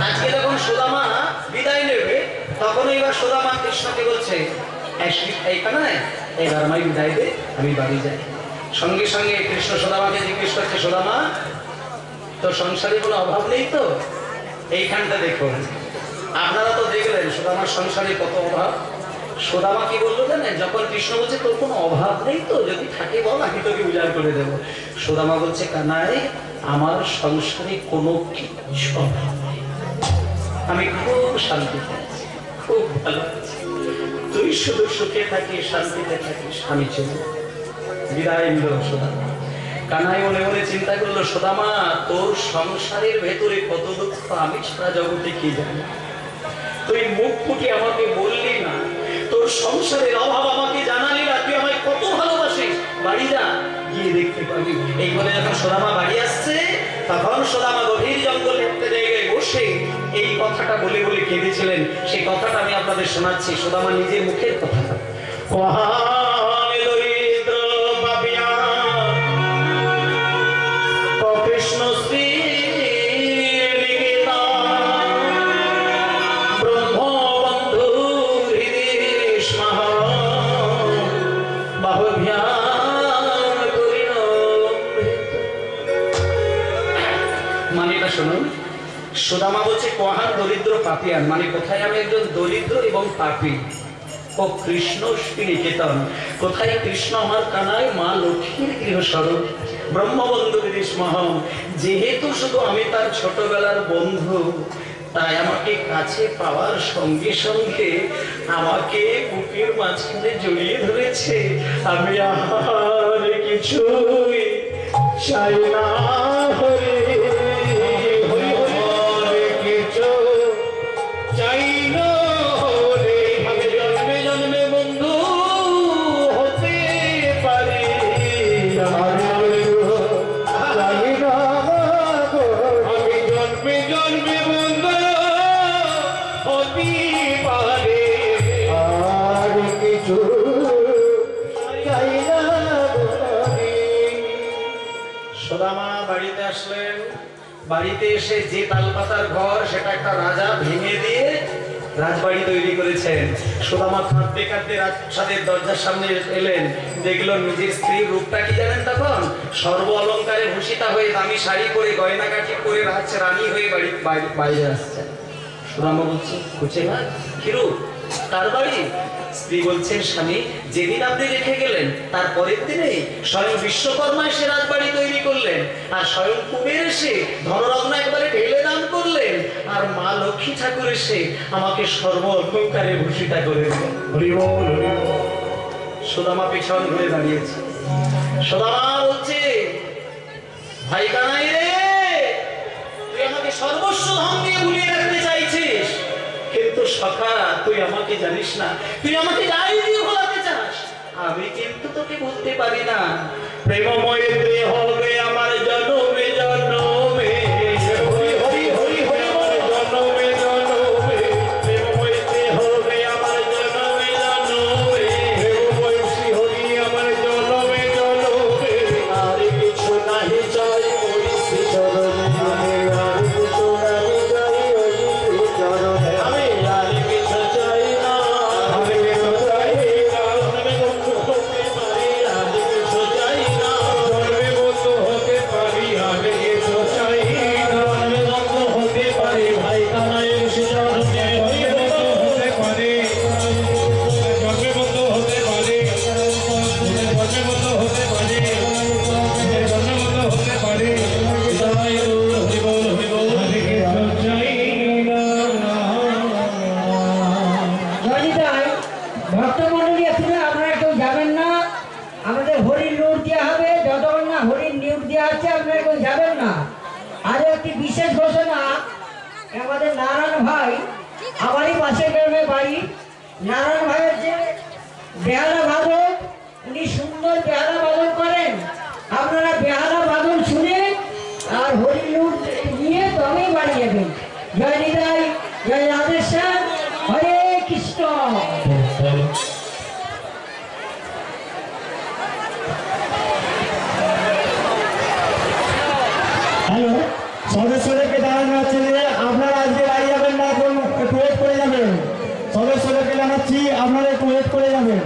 আজকে যখন সুদামা বিদায় নেবে, তখন এইবার সুদামা কৃষ্ণকে বলছে এইখানে এবার আমায় বিদায় দে, আমি বাড়ি যাই। সঙ্গে সঙ্গে কৃষ্ণ সুদামাকে জিজ্ঞেস করছে, সুদামা তোর সংসারে কোনো অভাব নেই তো? এইখানটা দেখুন, আপনারা তো দেখলেন সুদামার সংসারে কত অভাব। সুদামা কি বললো জানেন? যখন কৃষ্ণ বলছে তোর কোনো অভাব নেই তো, যদি থাকে বল আমি তোকে উজাড় করে দেবো। সুদামা বলছে, কানাই আমার সংসারে কোনো কিছু অভাব নেই, আমি খুব শান্তিতে আছি, খুব ভালো আছি, তুই শুধু সুখে থাকিস, শান্তিতে থাকিস, আমি চলে বিদায় নিল সুদামা। কানাই মনে মনে চিন্তা করলো, সুদামা তোর সংসারের ভেতরে কত দুঃখ আমি সারা জগতে কি জানি, তুই মুখ ফুটে আমাকে বললি না, তোর সংসারের অভাব আমাকে জানালি না, তুই আমায় কত ভালোবাসিস, বাড়ি যা গিয়ে দেখতে পাবি। এই বলে যখন সুদামা বাড়ি আসছে, তখন সুদামা গভীর জঙ্গলে একটা জায়গায় বসে এই কথাটা বলে বলে কেঁদেছিলেন। সেই কথাটা আমি আপনাদের শোনাচ্ছি, সুদামা নিজের মুখের কথাটা। কৃষ্ণ শ্রী মহান দরিদ্র পাপিয়ান, মানে কোথায় আমি একজন দরিদ্র এবং পাপী। ও কৃষ্ণ নিকেতন, কোথায় কৃষ্ণ আমার কানায়, মা লক্ষ্মীর গৃহস্বরূপ ব্রহ্মবন্ধু গিরিশ মহম। যেহেতু শুধু আমি তার ছোটবেলার বন্ধু, তাই আমাকে কাছে পাওয়ার সঙ্গে সঙ্গে আমাকে বুকের মাঝখানে জড়িয়ে ধরেছে। আমি আর কিছুই চাই না, হরে কিছু চাই না, হরে আমি জন্মে জন্মে বন্ধু হতে পারি, আমি জন্মে জন্মে বন্ধু হতে পারে, আর কিছু চাই না। সুদামা বাড়িতে আসলেন। বাড়িতে এসে যে তালপাতার ঘর, সেটা একটা রাজা ভেঙে দিয়ে রাজবাড়ি তৈরি করেছেন। সুদামা কাঁদতে কাঁদতে রাজপ্রাসাদের দরজার সামনে এলেন। দেখলো নিজের স্ত্রীর রূপটা কি জানেন? তখন সর্ব অলঙ্কারে ভূষিতা হয়ে দামি শাড়ি পরে গয়নাগাটি পরে রানী হয়ে বাইরে আসছেন। সুদামা বলছে, কুচে ভাই কি রূপ, তার বাড়ি? স্ত্রী বলছেন, স্বামী যেদিন আপনি রেখে গেলেন তার পরের দিনে স্বয়ং বিশ্বকর্মা এসে রাজবাড়ি তৈরি করলেন, আর স্বয়ং কুবের এসে ধনরত্ন একবারে ঢেলে দান করলেন, আর মা লক্ষ্মী ঠাকুর এসে আমাকে সর্ব অলঙ্কারে ভূষিতা করে দিলেন। সুদামা পিছন ঘুরে দাঁড়িয়েছে। সুদামা বলছে, ভাই কানাই রে, তুই আমাকে সর্বস্ব ধন দিয়ে ভুলিয়ে রাখতে চাইছিস, কিন্তু সখা তুই আমাকে জানিস না, তুই আমাকে যাই দিয়ে ভোলাতে চাস, আমি কিন্তু তোকে বলতে পারি না। প্রেমময় দেহ হবে আমার জনমে জনমে, হরি হরি হরি হরি আমার জনমে জনমে, প্রেমময় দেহ হবে আমার জনমে জনমে, প্রেমময় শ্রী হরি আমার জনমে জনমে, আর কিছু নাহি চাই ওই শ্রী চরণে, আর কিছু নাহি চাই ওই শ্রী চরণে, আমি আর কিছু চাই না, আমি কিছু চাই না, আমি বন্ধু হতে পারি, আর কিছু চাই না, জন্মে বন্ধু হতে পারি, আর কিছু চাই না, আমি বন্ধু হতে পারি, ভাই কানাইয়ের চরণে, আমি বন্ধু হতে পারি, জন্মে বন্ধু হতে পারি, জন্মে বন্ধু হতে পারি, জন্মে বন্ধু হতে পারি, জয় হরি বল হরি বল, হরি কিছু চাই না। ভক্তমন্ডলী এখানে আপনারা কেউ যাবেন না, আমাদের হরির নোট দেওয়া হবে, যতক্ষণ না হরির নিয়োগ দেওয়া আছে আপনারা কেউ যাবেন না। আরো একটি বিশেষ ঘোষণা, আমাদের নারায়ণ ভাই, আমারই পাশের গ্রামে বাড়ি, নারায়ণ ভাইয়ের যে বেহালা বাদক, উনি সুন্দর বেহালা বাদন করেন। আপনারা বেহালা বাদন শুনে আর হরির নোট নিয়ে তবেই বাড়ি যাবেন। জয় নিতাই, জয় রাধেশ্যাম, হরে কৃষ্ণ। হ্যালো, সদস্যদেরকে জানানো হচ্ছে যে আপনারা আজকে বাড়ি যাবেন না, একটু ওয়েট করে যাবেন। সদস্যদেরকে জানাচ্ছি আপনারা একটু ওয়েট করে যাবেন।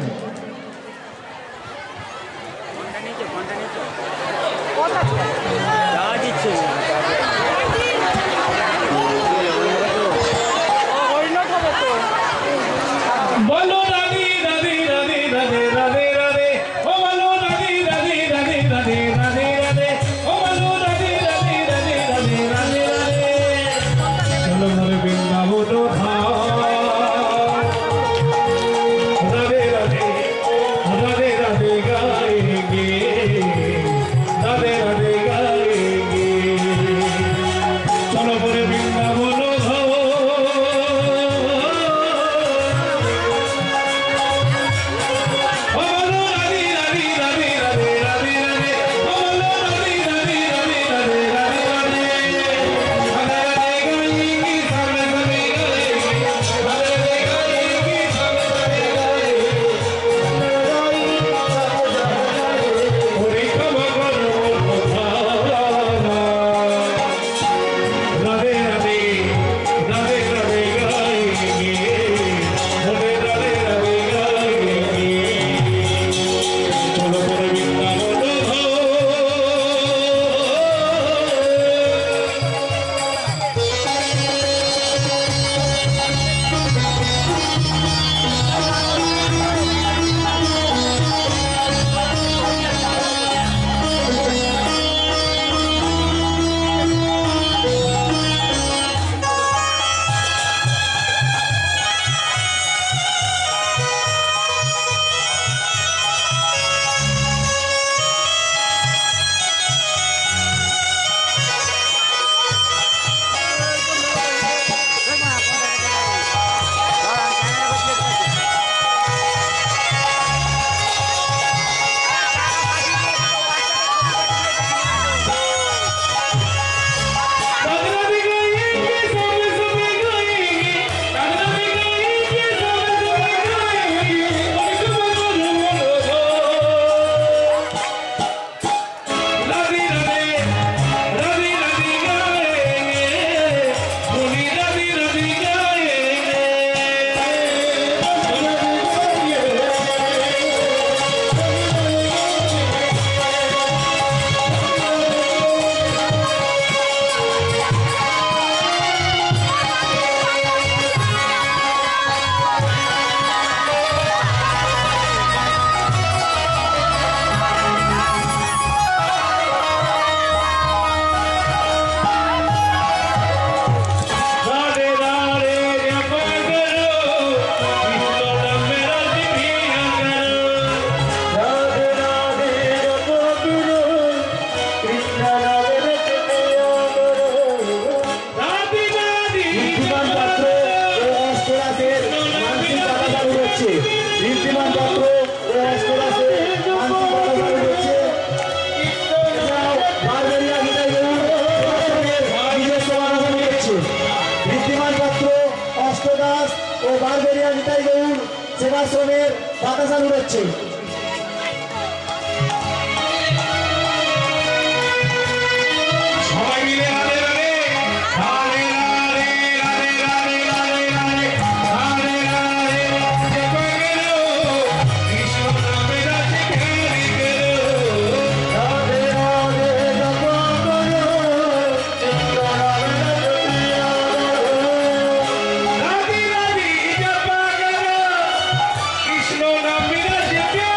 বলো রাধে রাধে রাধে রাধে রাধে রাধে, ও বলো রাধে রাধে রাধে রাধে রাধে রাধে, ও বলো রাধে রাধে রাধে রাধে রাধে রাধে, চলো মোরে বৃন্দাবন ধাম, রাধে রাধে অষ্টদাসের মানসিক বাধা চালু হচ্ছে। ঋদ্ধিমান পাত্র ও অষ্টদাসের মানসিক বাধা চালু হচ্ছে। এছাড়াও বারবেরিয়া নিতাই গৌড় সেবাশ্রমের নিজস্ব বাধা চালু হচ্ছে। ঋদ্ধিমান পাত্র, অষ্টদাস ও বারবেরিয়া নিতাই গৌড় সেবাশ্রমের বাধা চালু হচ্ছে। সবাই মিলে রাধে রাধে রাধে রাধে রাধে রাধে রাধে রাধে রাধে জপ করো কৃষ্ণ নামে রাধে ধ্যান করো রাধে রাধে জপ করো কৃষ্ণ নামে রাধে রাধে জপ করো কৃষ্ণ নামে রাধে ধ্যান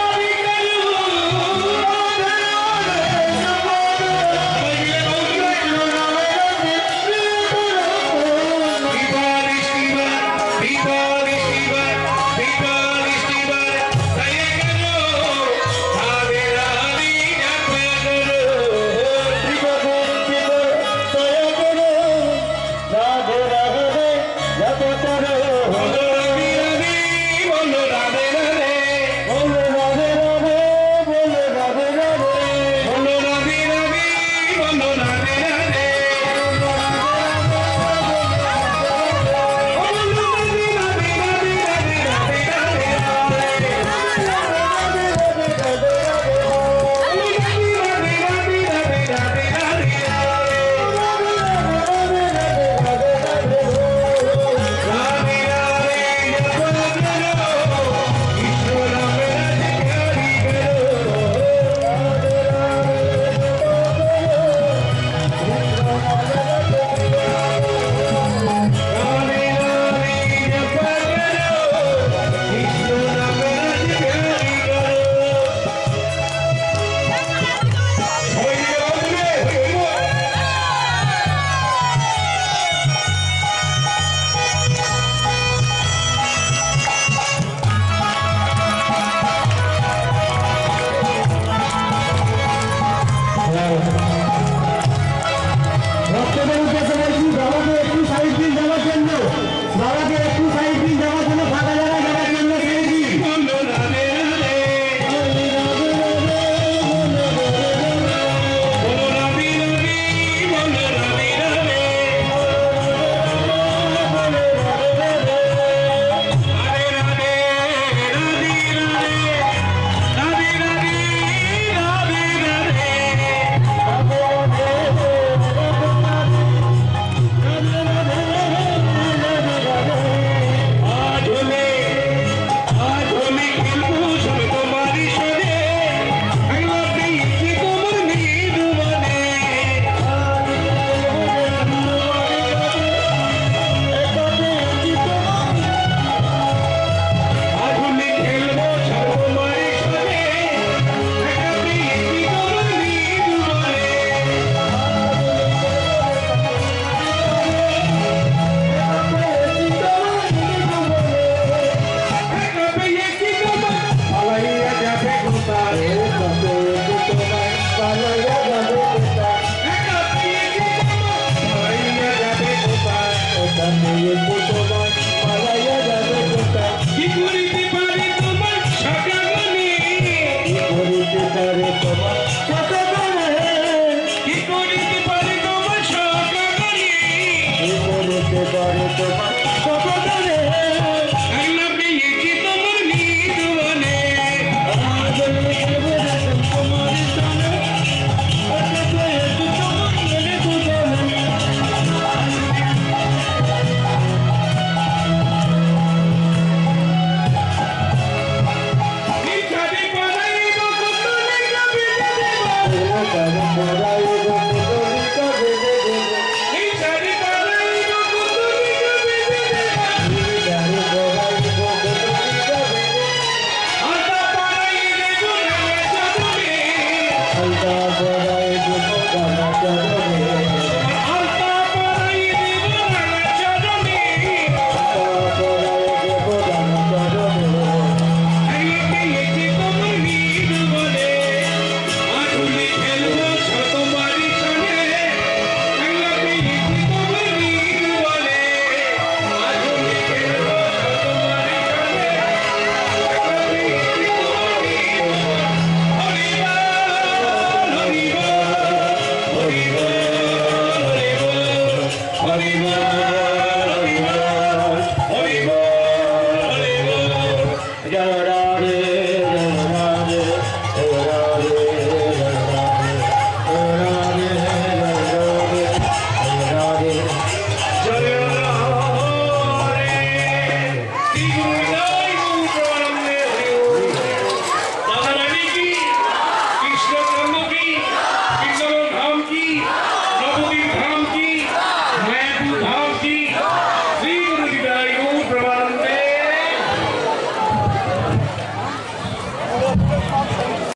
জীবন